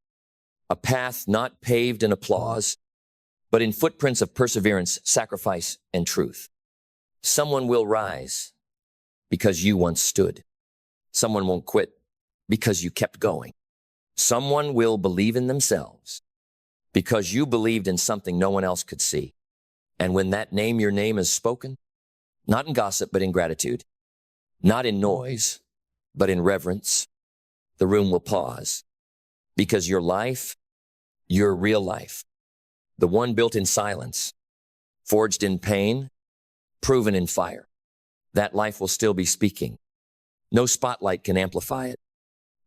not paved in applause, but in footprints of perseverance, sacrifice, and truth. Someone will rise because you once stood. Someone won't quit because you kept going. Someone will believe in themselves because you believed in something no one else could see. And when that name, your name is spoken, not in gossip, but in gratitude, not in noise, but in reverence, the room will pause, because your life, your real life, the one built in silence, forged in pain, proven in fire, that life will still be speaking. No spotlight can amplify it.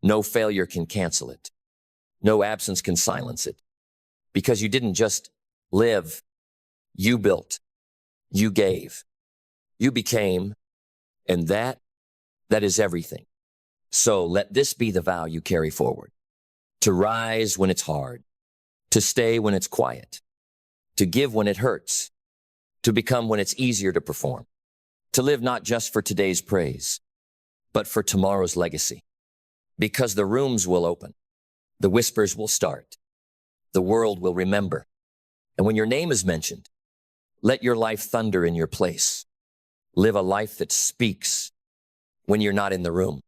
No failure can cancel it. No absence can silence it. Because you didn't just live, you built, you gave, you became, and that is everything. So let this be the vow you carry forward. To rise when it's hard, to stay when it's quiet, to give when it hurts, to become when it's easier to perform, to live not just for today's praise, but for tomorrow's legacy. Because the rooms will open, the whispers will start, the world will remember. And when your name is mentioned, let your life thunder in your place. Live a life that speaks when you're not in the room.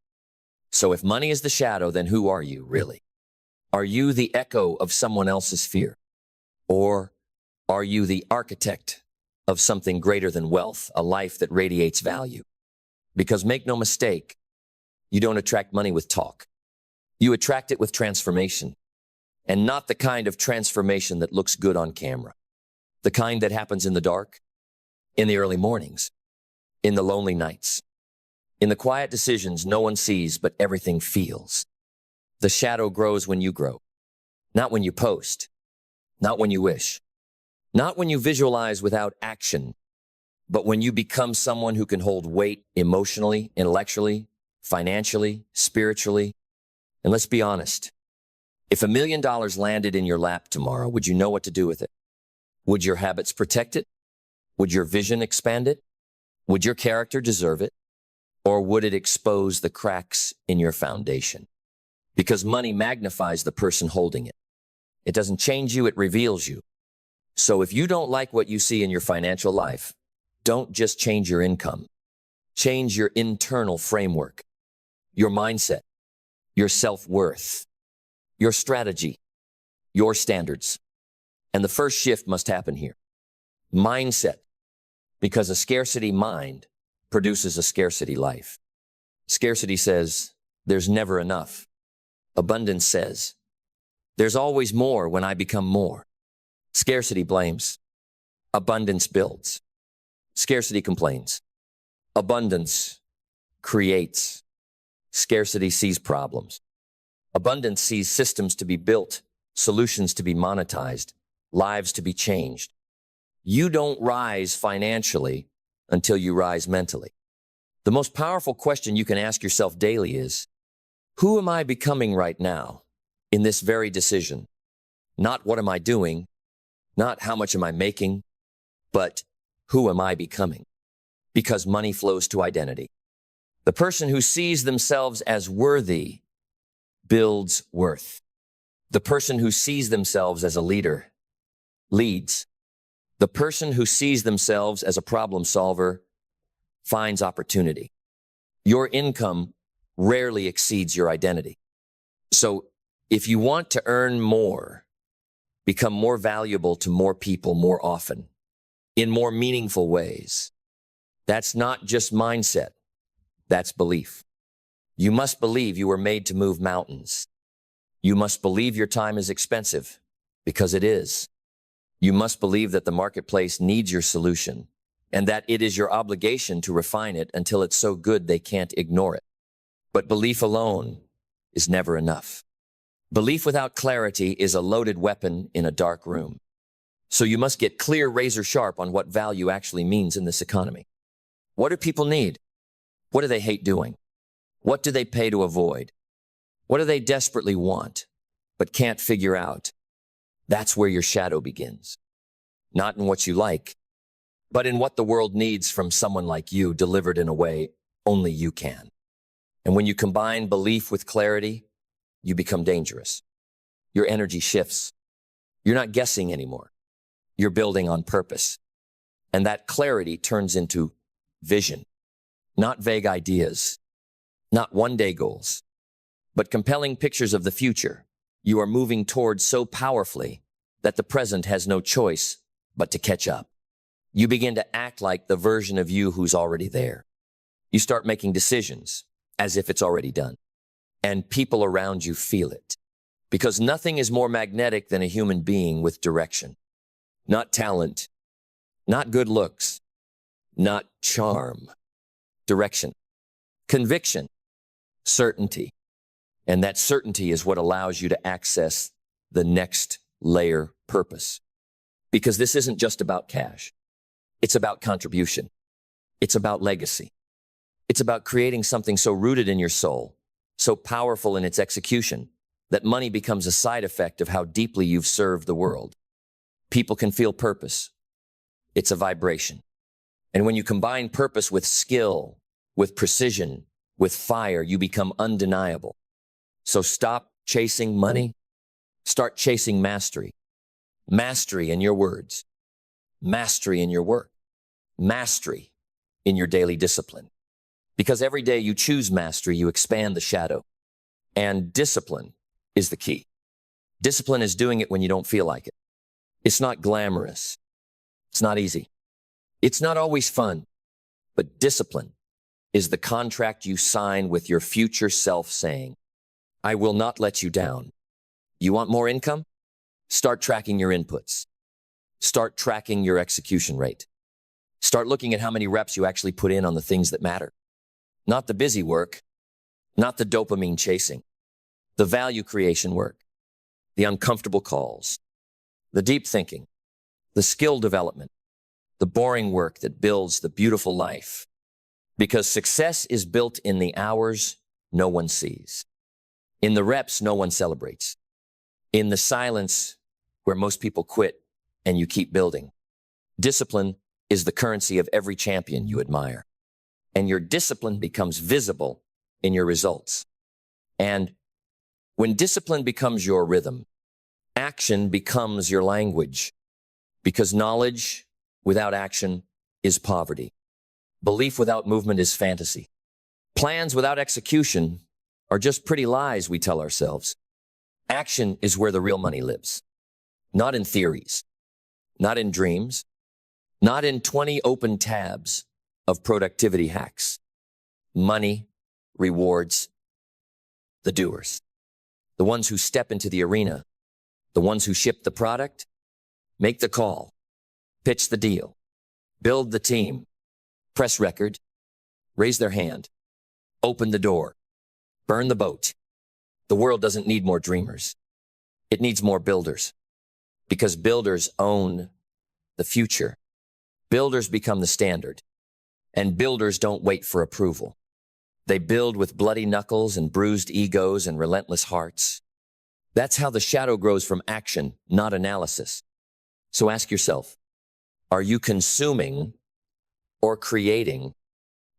So if money is the shadow, then who are you really? Are you the echo of someone else's fear? Or are you the architect of something greater than wealth, a life that radiates value? Because make no mistake, you don't attract money with talk. You attract it with transformation. And not the kind of transformation that looks good on camera. The kind that happens in the dark, in the early mornings, in the lonely nights, in the quiet decisions no one sees but everything feels. The shadow grows when you grow, not when you post, not when you wish, not when you visualize without action, but when you become someone who can hold weight emotionally, intellectually, financially, spiritually. And let's be honest, if $1 million landed in your lap tomorrow, would you know what to do with it? Would your habits protect it? Would your vision expand it? Would your character deserve it? Or would it expose the cracks in your foundation? Because money magnifies the person holding it. It doesn't change you, it reveals you. So if you don't like what you see in your financial life, don't just change your income. Change your internal framework, your mindset, your self-worth, your strategy, your standards. And the first shift must happen here. Mindset, because a scarcity mind produces a scarcity life. Scarcity says, there's never enough. Abundance says, there's always more when I become more. Scarcity blames. Abundance builds. Scarcity complains. Abundance creates. Scarcity sees problems. Abundance sees systems to be built, solutions to be monetized, lives to be changed. You don't rise financially until you rise mentally. The most powerful question you can ask yourself daily is, who am I becoming right now in this very decision? Not what am I doing, not how much am I making, but who am I becoming? Because money flows to identity. The person who sees themselves as worthy builds worth. The person who sees themselves as a leader leads. The person who sees themselves as a problem solver finds opportunity. Your income rarely exceeds your identity. So if you want to earn more, become more valuable to more people more often, in more meaningful ways, that's not just mindset, that's belief. You must believe you were made to move mountains. You must believe your time is expensive, because it is. You must believe that the marketplace needs your solution, and that it is your obligation to refine it until it's so good they can't ignore it. But belief alone is never enough. Belief without clarity is a loaded weapon in a dark room. So you must get clear, razor sharp on what value actually means in this economy. What do people need? What do they hate doing? What do they pay to avoid? What do they desperately want, but can't figure out? That's where your shadow begins. Not in what you like, but in what the world needs from someone like you, delivered in a way only you can. And when you combine belief with clarity, you become dangerous. Your energy shifts. You're not guessing anymore. You're building on purpose. And that clarity turns into vision, not vague ideas, not one-day goals, but compelling pictures of the future you are moving towards so powerfully that the present has no choice but to catch up. You begin to act like the version of you who's already there. You start making decisions as if it's already done. And people around you feel it. Because nothing is more magnetic than a human being with direction. Not talent, not good looks, not charm, direction. Conviction, certainty. And that certainty is what allows you to access the next layer purpose. Because this isn't just about cash. It's about contribution. It's about legacy. It's about creating something so rooted in your soul, so powerful in its execution, that money becomes a side effect of how deeply you've served the world. People can feel purpose. It's a vibration. And when you combine purpose with skill, with precision, with fire, you become undeniable. So stop chasing money. Start chasing mastery. Mastery in your words. Mastery in your work. Mastery in your daily discipline. Because every day you choose mastery, you expand the shadow. And discipline is the key. Discipline is doing it when you don't feel like it. It's not glamorous. It's not easy. It's not always fun. But discipline is the contract you sign with your future self saying, I will not let you down. You want more income? Start tracking your inputs. Start tracking your execution rate. Start looking at how many reps you actually put in on the things that matter. Not the busy work, not the dopamine chasing, the value creation work, the uncomfortable calls, the deep thinking, the skill development, the boring work that builds the beautiful life. Because success is built in the hours no one sees, in the reps no one celebrates, in the silence where most people quit and you keep building. Discipline is the currency of every champion you admire. And your discipline becomes visible in your results. And when discipline becomes your rhythm, action becomes your language. Because knowledge without action is poverty. Belief without movement is fantasy. Plans without execution are just pretty lies we tell ourselves. Action is where the real money lives. Not in theories, not in dreams, not in 20 open tabs of productivity hacks. Money rewards the doers, the ones who step into the arena, the ones who ship the product, make the call, pitch the deal, build the team, press record, raise their hand, open the door, burn the boat. The world doesn't need more dreamers. It needs more builders. Because builders own the future. Builders become the standard. And builders don't wait for approval. They build with bloody knuckles and bruised egos and relentless hearts. That's how the shadow grows from action, not analysis. So ask yourself, are you consuming or creating?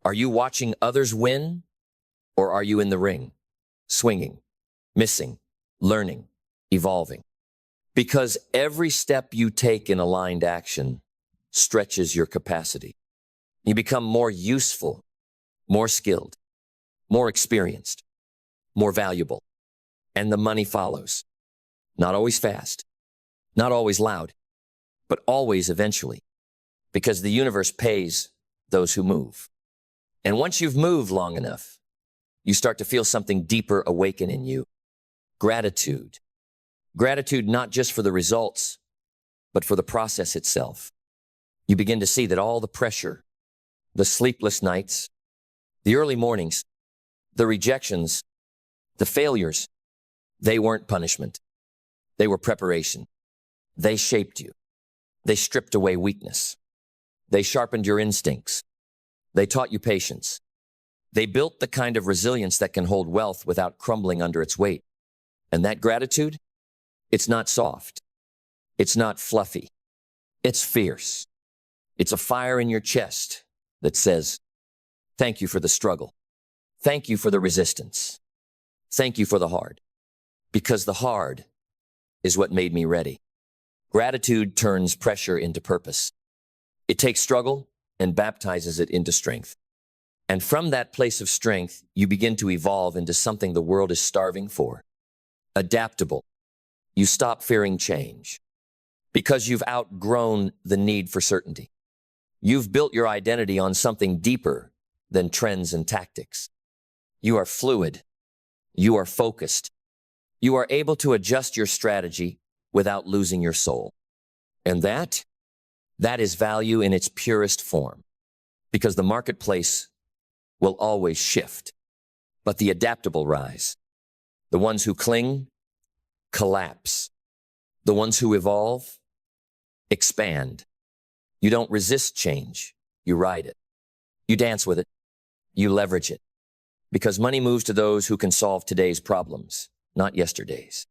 Are you watching others win? Or are you in the ring, swinging, missing, learning, evolving? Because every step you take in aligned action stretches your capacity. You become more useful, more skilled, more experienced, more valuable. And the money follows. Not always fast, not always loud, but always eventually. Because the universe pays those who move. And once you've moved long enough, you start to feel something deeper awaken in you. Gratitude. Gratitude not just for the results, but for the process itself. You begin to see that all the pressure, the sleepless nights, the early mornings, the rejections, the failures, they weren't punishment. They were preparation. They shaped you. They stripped away weakness. They sharpened your instincts. They taught you patience. They built the kind of resilience that can hold wealth without crumbling under its weight. And that gratitude, it's not soft. It's not fluffy. It's fierce. It's a fire in your chest that says, thank you for the struggle. Thank you for the resistance. Thank you for the hard. Because the hard is what made me ready. Gratitude turns pressure into purpose. It takes struggle and baptizes it into strength. And from that place of strength, you begin to evolve into something the world is starving for. Adaptable. You stop fearing change because you've outgrown the need for certainty. You've built your identity on something deeper than trends and tactics. You are fluid. You are focused. You are able to adjust your strategy without losing your soul. And that is value in its purest form, because the marketplace will always shift, but the adaptable rise. The ones who cling collapse. The ones who evolve expand. You don't resist change. You ride it. You dance with it. You leverage it. Because money moves to those who can solve today's problems, not yesterday's.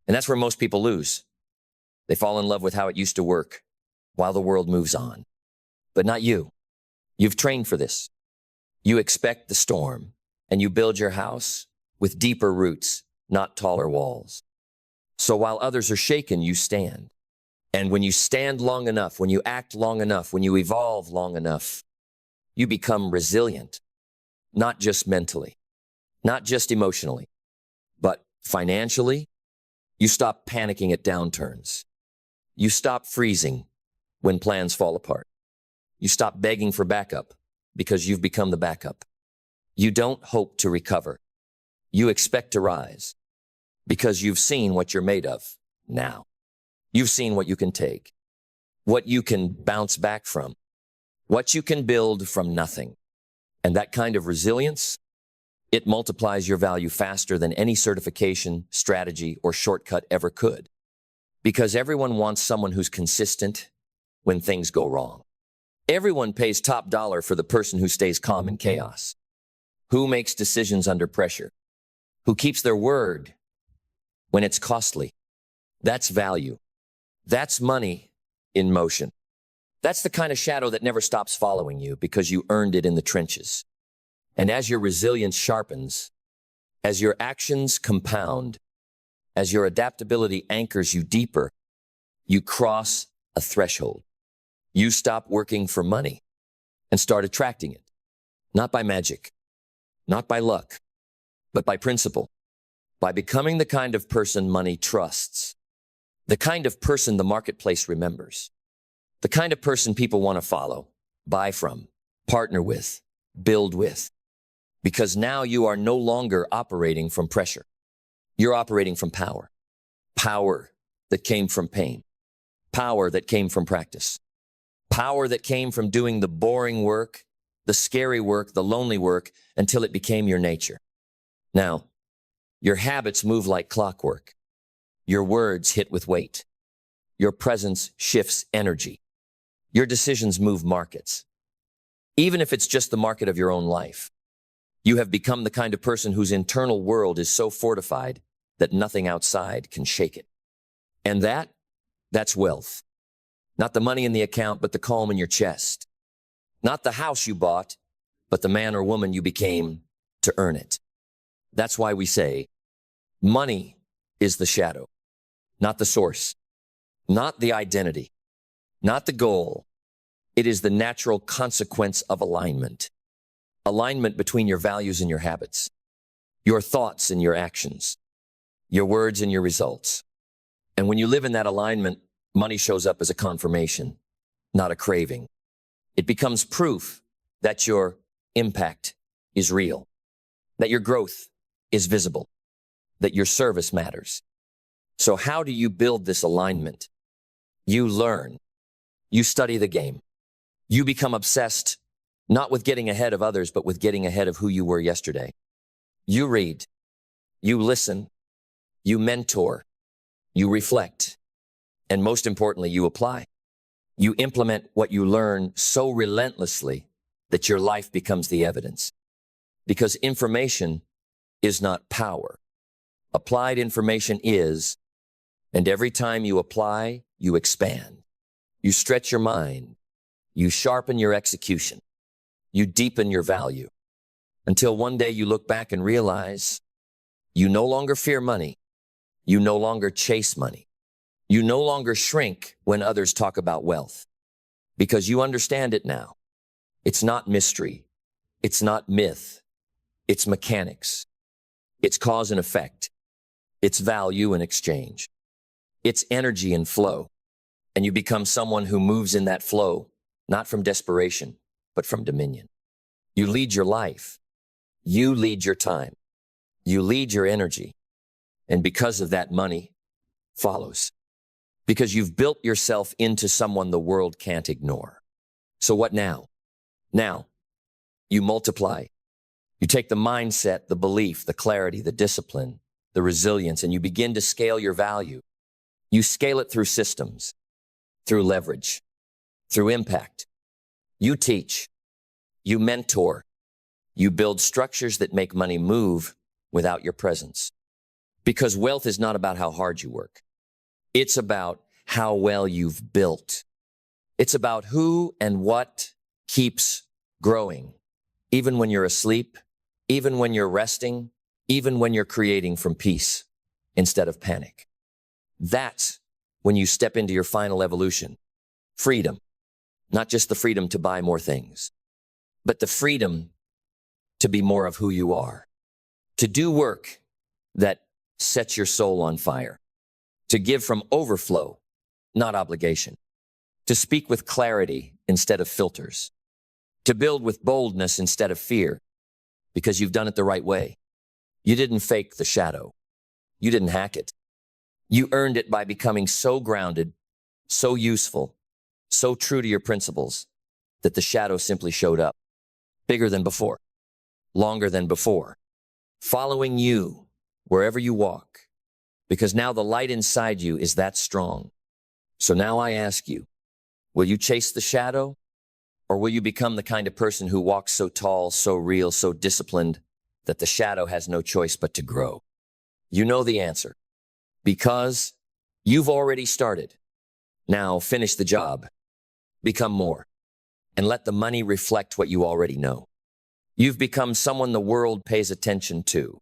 And that's where most people lose. They fall in love with how it used to work while the world moves on. But not you. You've trained for this. You expect the storm, and you build your house with deeper roots, not taller walls. So while others are shaken, you stand. And when you stand long enough, when you act long enough, when you evolve long enough, you become resilient, not just mentally, not just emotionally, but financially. You stop panicking at downturns. You stop freezing when plans fall apart. You stop begging for backup because you've become the backup. You don't hope to recover. You expect to rise because you've seen what you're made of now. You've seen what you can take, what you can bounce back from, what you can build from nothing. And that kind of resilience, it multiplies your value faster than any certification, strategy, or shortcut ever could. Because everyone wants someone who's consistent when things go wrong. Everyone pays top dollar for the person who stays calm in chaos, who makes decisions under pressure, who keeps their word when it's costly. That's value. That's money in motion. That's the kind of shadow that never stops following you because you earned it in the trenches. And as your resilience sharpens, as your actions compound, as your adaptability anchors you deeper, you cross a threshold. You stop working for money and start attracting it. Not by magic, not by luck, but by principle. By becoming the kind of person money trusts. The kind of person the marketplace remembers. The kind of person people want to follow, buy from, partner with, build with. Because now you are no longer operating from pressure. You're operating from power. Power that came from pain. Power that came from practice. Power that came from doing the boring work, the scary work, the lonely work, until it became your nature. Now, your habits move like clockwork. Your words hit with weight. Your presence shifts energy. Your decisions move markets. Even if it's just the market of your own life, you have become the kind of person whose internal world is so fortified that nothing outside can shake it. And that's wealth. Not the money in the account, but the calm in your chest. Not the house you bought, but the man or woman you became to earn it. That's why we say, money is the shadow, not the source, not the identity, not the goal. It is the natural consequence of alignment. Alignment between your values and your habits, your thoughts and your actions, your words and your results. And when you live in that alignment, money shows up as a confirmation, not a craving. It becomes proof that your impact is real, that your growth is visible, that your service matters. So how do you build this alignment? You learn. You study the game. You become obsessed, not with getting ahead of others, but with getting ahead of who you were yesterday. You read. You listen. You mentor. You reflect. And most importantly, you apply. You implement what you learn so relentlessly that your life becomes the evidence. Because information is not power. Applied information is, and every time you apply, you expand. You stretch your mind. You sharpen your execution. You deepen your value. Until one day you look back and realize you no longer fear money. You no longer chase money. You no longer shrink when others talk about wealth. Because you understand it now. It's not mystery. It's not myth. It's mechanics. It's cause and effect. It's value and exchange. It's energy and flow. And you become someone who moves in that flow, not from desperation, but from dominion. You lead your life. You lead your time. You lead your energy. And because of that, money follows. Because you've built yourself into someone the world can't ignore. So what now? Now, you multiply You take the mindset, the belief, the clarity, the discipline, the resilience, and you begin to scale your value. You scale it through systems, through leverage, through impact. You teach, you mentor, you build structures that make money move without your presence. Because wealth is not about how hard you work. It's about how well you've built. It's about who and what keeps growing, even when you're asleep, even when you're resting, even when you're creating from peace instead of panic. That's when you step into your final evolution. Freedom. Not just the freedom to buy more things, but the freedom to be more of who you are. To do work that sets your soul on fire. To give from overflow, not obligation. To speak with clarity instead of filters. To build with boldness instead of fear, because you've done it the right way. You didn't fake the shadow. You didn't hack it. You earned it by becoming so grounded, so useful, so true to your principles, that the shadow simply showed up. Bigger than before. Longer than before. Following you wherever you walk, because now the light inside you is that strong. So now I ask you, will you chase the shadow, or will you become the kind of person who walks so tall, so real, so disciplined, that the shadow has no choice but to grow? You know the answer, because you've already started. Now finish the job, become more, and let the money reflect what you already know. You've become someone the world pays attention to.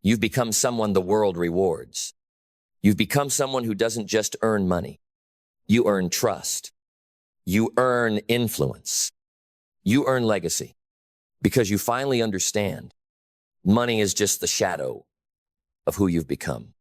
You've become someone the world rewards. You've become someone who doesn't just earn money. You earn trust. You earn influence. You earn legacy, because you finally understand money is just the shadow of who you've become.